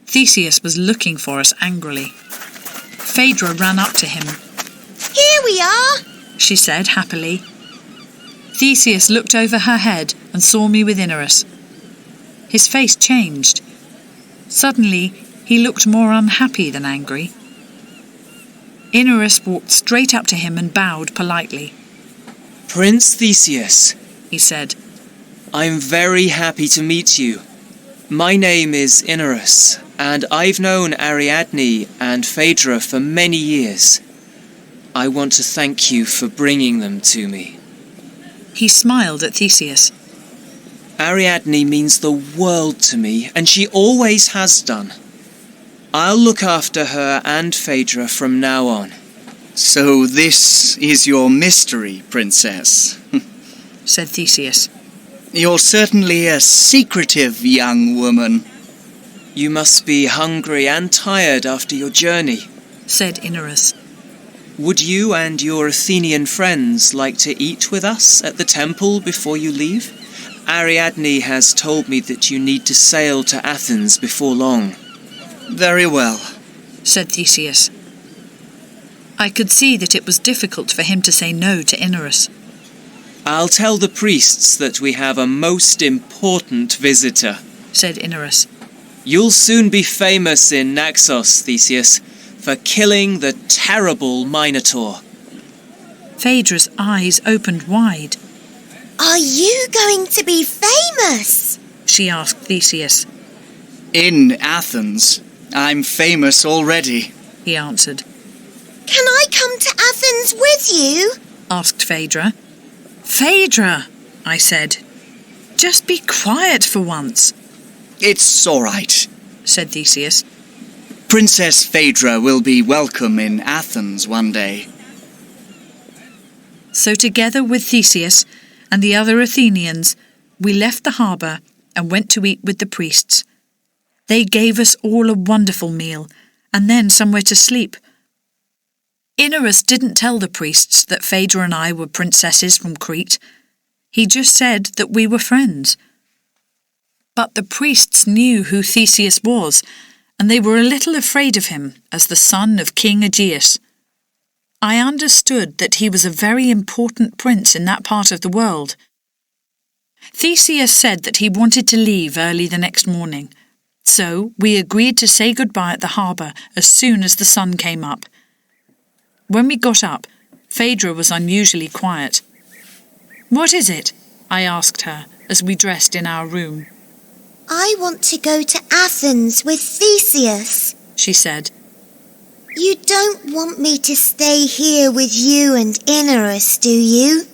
Theseus was looking for us angrily. Phaedra ran up to him. Here we are, she said happily. Theseus looked over her head and saw me with Icarus. His face changed. Suddenly, he looked more unhappy than angry. Icarus walked straight up to him and bowed politely. Prince Theseus, he said. I'm very happy to meet you. My name is Icarus, and I've known Ariadne and Phaedra for many years. I want to thank you for bringing them to me. He smiled at Theseus. Ariadne means the world to me, and she always has done. I'll look after her and Phaedra from now on. So this is your mystery, Princess, said Theseus. You're certainly a secretive young woman. You must be hungry and tired after your journey, said Icarus. Would you and your Athenian friends like to eat with us at the temple before you leave? Ariadne has told me that you need to sail to Athens before long. Very well, said Theseus. I could see that it was difficult for him to say no to Icarus. I'll tell the priests that we have a most important visitor, said Icarus. You'll soon be famous in Naxos, Theseus, for killing the terrible Minotaur. Phaedra's eyes opened wide. Are you going to be famous? She asked Theseus. In Athens, I'm famous already, he answered. Can I come to Athens with you? asked Phaedra. Phaedra, I said. Just be quiet for once. It's all right, said Theseus. Princess Phaedra will be welcome in Athens one day. So together with Theseus and the other Athenians, we left the harbour and went to eat with the priests. They gave us all a wonderful meal, and then somewhere to sleep. Icarus didn't tell the priests that Phaedra and I were princesses from Crete. He just said that we were friends. But the priests knew who Theseus was, and they were a little afraid of him as the son of King Aegeus. I understood that he was a very important prince in that part of the world. Theseus said that he wanted to leave early the next morning, so we agreed to say goodbye at the harbour as soon as the sun came up. When we got up, Phaedra was unusually quiet. "What is it?" I asked her as we dressed in our room. I want to go to Athens with Theseus, she said. You don't want me to stay here with you and Icarus, do you?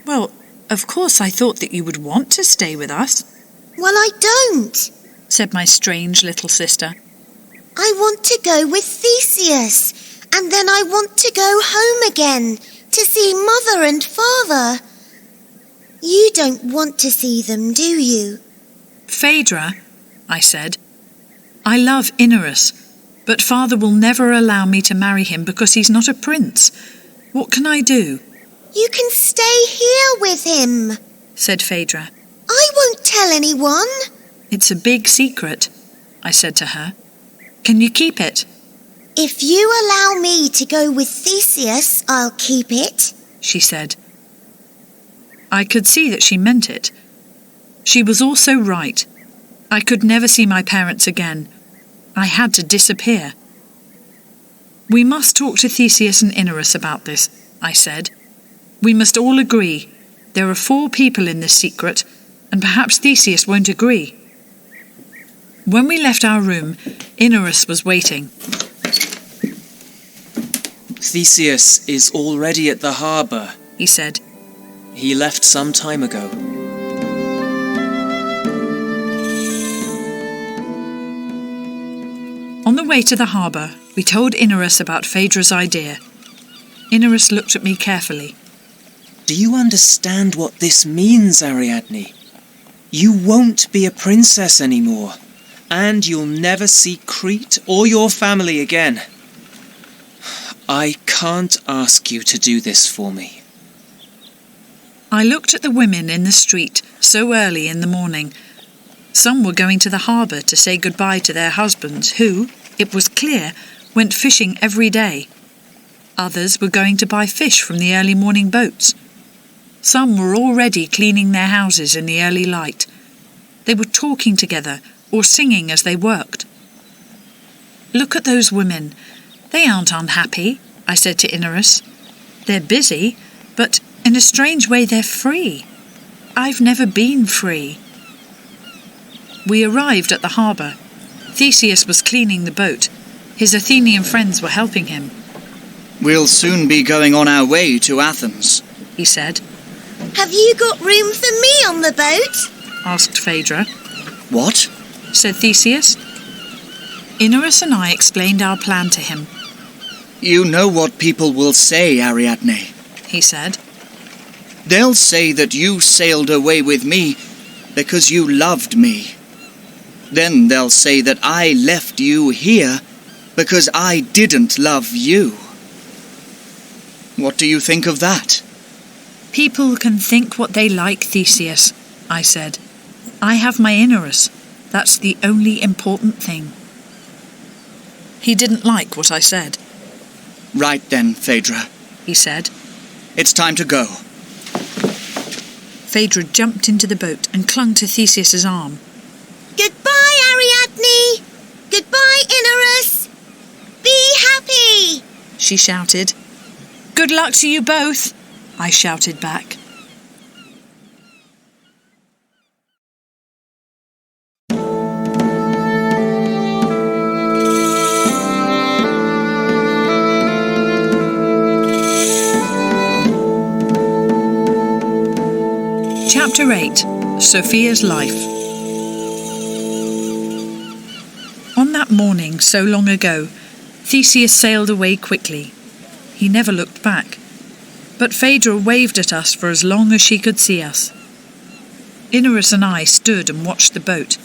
Well, of course I thought that you would want to stay with us, Well, I don't. said my strange little sister. I want to go with Theseus, and then I want to go home again to see Mother and Father. You don't want to see them, do you? Phaedra, I said, I love Icarus, but Father will never allow me to marry him because he's not a prince. What can I do? You can stay here with him, said Phaedra. I won't tell anyone. It's a big secret, I said to her. Can you keep it? If you allow me to go with Theseus, I'll keep it, she said. I could see that she meant it. She was also right. I could never see my parents again. I had to disappear. We must talk to Theseus and Inarus about this, I said. We must all agree. There are 4 people in this secret, and perhaps Theseus won't agree. When we left our room, Inarus was waiting. Theseus is already at the harbour, he said. He left some time ago. On the way to the harbour, we told Inarus about Phaedra's idea. Inarus looked at me carefully. Do you understand what this means, Ariadne? You won't be a princess anymore, and you'll never see Crete or your family again. I can't ask you to do this for me. I looked at the women in the street so early in the morning. Some were going to the harbour to say goodbye to their husbands who, it was clear, went fishing every day. Others were going to buy fish from the early morning boats. Some were already cleaning their houses in the early light. They were talking together or singing as they worked. Look at those women. They aren't unhappy, I said to Inarus. They're busy, but in a strange way they're free. I've never been free. We arrived at the harbour. Theseus was cleaning the boat. His Athenian friends were helping him. We'll soon be going on our way to Athens, he said. Have you got room for me on the boat? Asked Phaedra. What? Said Theseus. Inarus and I explained our plan to him. You know what people will say, Ariadne, he said. They'll say that you sailed away with me because you loved me. Then they'll say that I left you here because I didn't love you. What do you think of that? People can think what they like, Theseus, I said. I have my Inarus. That's the only important thing. He didn't like what I said. Right then, Phaedra, he said. It's time to go. Phaedra jumped into the boat and clung to Theseus's arm. Goodbye, Ariadne! Goodbye, Inarus! Be happy! She shouted. Good luck to you both, I shouted back. Chapter 8. Sofia's Life. On that morning so long ago, Theseus sailed away quickly. He never looked back, but Phaedra waved at us for as long as she could see us. Inarus and I stood and watched the boat.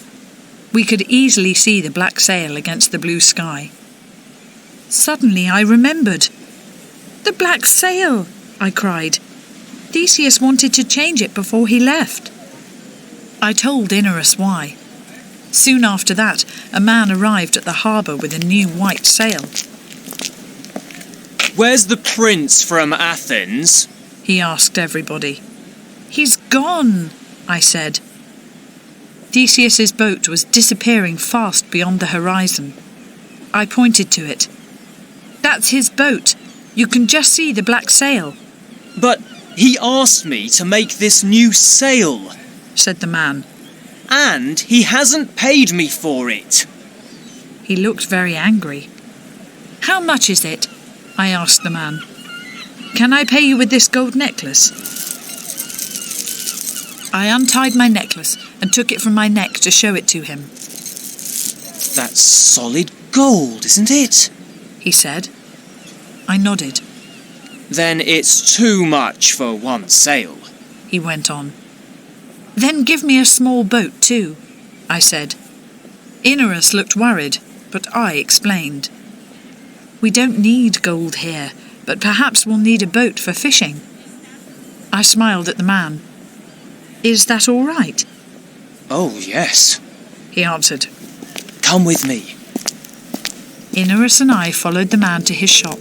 We could easily see the black sail against the blue sky. Suddenly I remembered. The black sail, I cried. Theseus wanted to change it before he left. I told Inarus why. Soon after that, a man arrived at the harbour with a new white sail. Where's the prince from Athens? He asked everybody. He's gone, I said. Theseus's boat was disappearing fast beyond the horizon. I pointed to it. That's his boat. You can just see the black sail. But he asked me to make this new sail, said the man. And he hasn't paid me for it. He looked very angry. How much is it? I asked the man. Can I pay you with this gold necklace? I untied my necklace and took it from my neck to show it to him. That's solid gold, isn't it? He said. I nodded. Then it's too much for one sail, he went on. Then give me a small boat too, I said. Inarus looked worried, but I explained. We don't need gold here, but perhaps we'll need a boat for fishing. I smiled at the man. "Is that all right?" Oh, yes. he answered. Come with me. Inarus and I followed the man to his shop.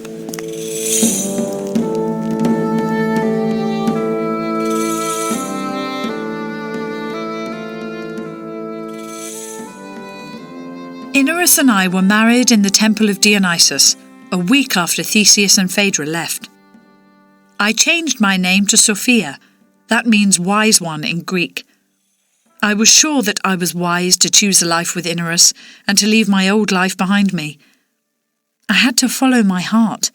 Inarus and I were married in the temple of Dionysus a week after Theseus and Phaedra left. I changed my name to Sofia. That means wise one in Greek. I was sure that I was wise to choose a life with Inarus and to leave my old life behind me. I had to follow my heart.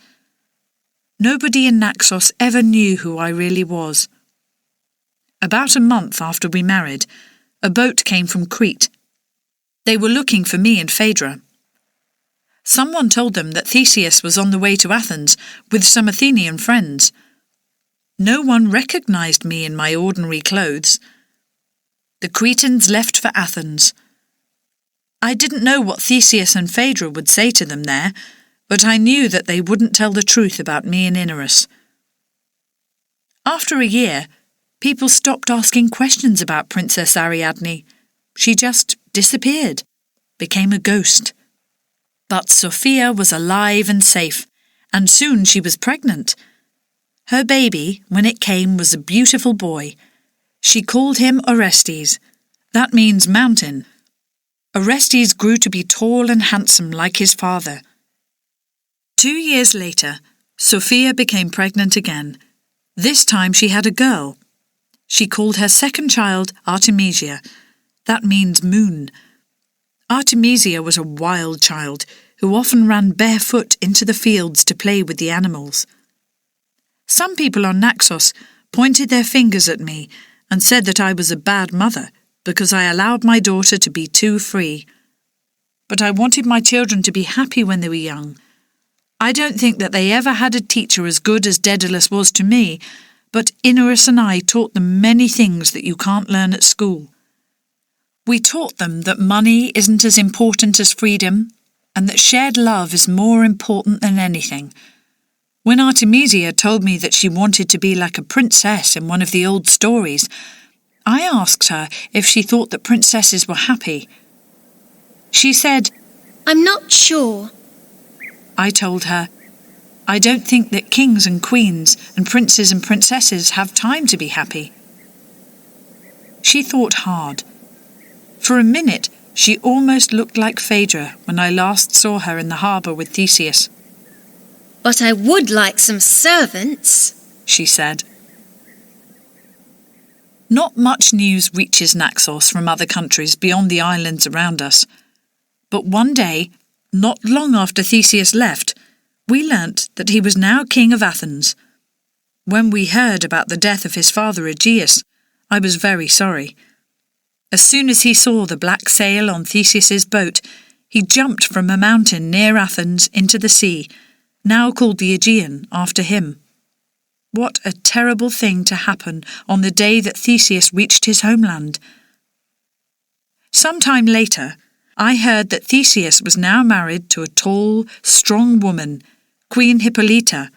Nobody in Naxos ever knew who I really was. About a month after we married, a boat came from Crete. They were looking for me and Phaedra. Someone told them that Theseus was on the way to Athens with some Athenian friends. No one recognized me in my ordinary clothes. The Cretans left for Athens. I didn't know what Theseus and Phaedra would say to them there, but I knew that they wouldn't tell the truth about me and Inarus. After a year, people stopped asking questions about Princess Ariadne. She just disappeared, became a ghost. But Sofia was alive and safe, and soon she was pregnant. Her baby, when it came, was a beautiful boy. She called him Orestes. That means mountain. Orestes grew to be tall and handsome like his father. 2 years later, Sofia became pregnant again. This time she had a girl. She called her second child Artemisia. That means moon. Artemisia was a wild child who often ran barefoot into the fields to play with the animals. Some people on Naxos pointed their fingers at me and said that I was a bad mother because I allowed my daughter to be too free. But I wanted my children to be happy when they were young. I don't think that they ever had a teacher as good as Daedalus was to me, but Inarus and I taught them many things that you can't learn at school. We taught them that money isn't as important as freedom, and that shared love is more important than anything. When Artemisia told me that she wanted to be like a princess in one of the old stories, I asked her if she thought that princesses were happy. She said, "I'm not sure." I told her, "I don't think that kings and queens and princes and princesses have time to be happy." She thought hard. For a minute, she almost looked like Phaedra when I last saw her in the harbour with Theseus. "But I would like some servants," she said. Not much news reaches Naxos from other countries beyond the islands around us. But one day, not long after Theseus left, we learnt that he was now king of Athens. When we heard about the death of his father Aegeus, I was very sorry. As soon as he saw the black sail on Theseus's boat, he jumped from a mountain near Athens into the sea, now called the Aegean, after him. What a terrible thing to happen on the day that Theseus reached his homeland. Some time later, I heard that Theseus was now married to a tall, strong woman, Queen Hippolyta,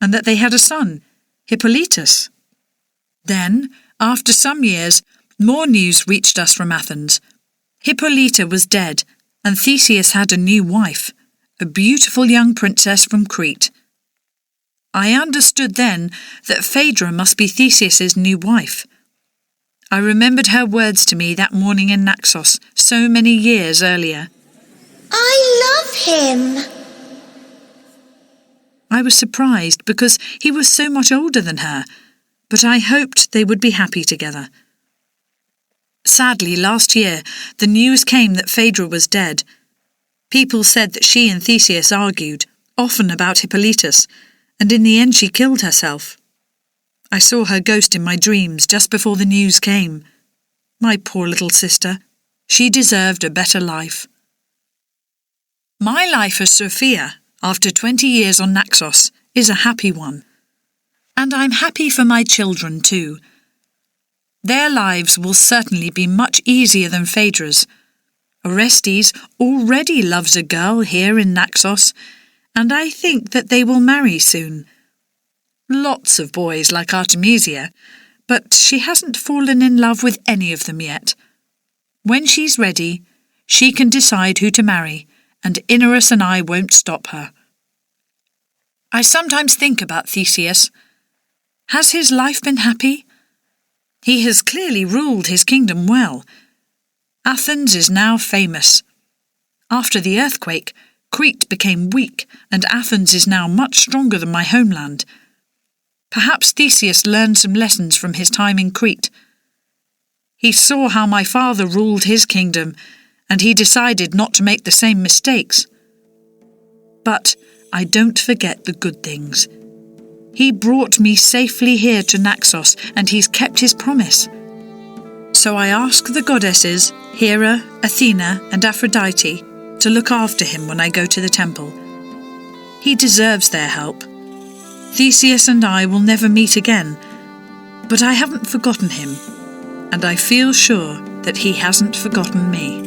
and that they had a son, Hippolytus. Then, after some years, more news reached us from Athens. Hippolyta was dead, and Theseus had a new wife, a beautiful young princess from Crete. I understood then that Phaedra must be Theseus's new wife. I remembered her words to me that morning in Naxos so many years earlier. "I love him." I was surprised because he was so much older than her, but I hoped they would be happy together. Sadly, last year, the news came that Phaedra was dead. People said that she and Theseus argued, often about Hippolytus, and in the end she killed herself. I saw her ghost in my dreams just before the news came. My poor little sister. She deserved a better life. My life as Sofia, after 20 years on Naxos, is a happy one. And I'm happy for my children too. Their lives will certainly be much easier than Phaedra's. Orestes already loves a girl here in Naxos, and I think that they will marry soon. Lots of boys like Artemisia, but she hasn't fallen in love with any of them yet. When she's ready, she can decide who to marry, and Inarus and I won't stop her. I sometimes think about Theseus. Has his life been happy? He has clearly ruled his kingdom well. Athens is now famous. After the earthquake, Crete became weak, and Athens is now much stronger than my homeland. Perhaps Theseus learned some lessons from his time in Crete. He saw how my father ruled his kingdom, and he decided not to make the same mistakes. But I don't forget the good things. He brought me safely here to Naxos, and he's kept his promise. So I ask the goddesses, Hera, Athena, and Aphrodite, to look after him when I go to the temple. He deserves their help. Theseus and I will never meet again, but I haven't forgotten him, and I feel sure that he hasn't forgotten me.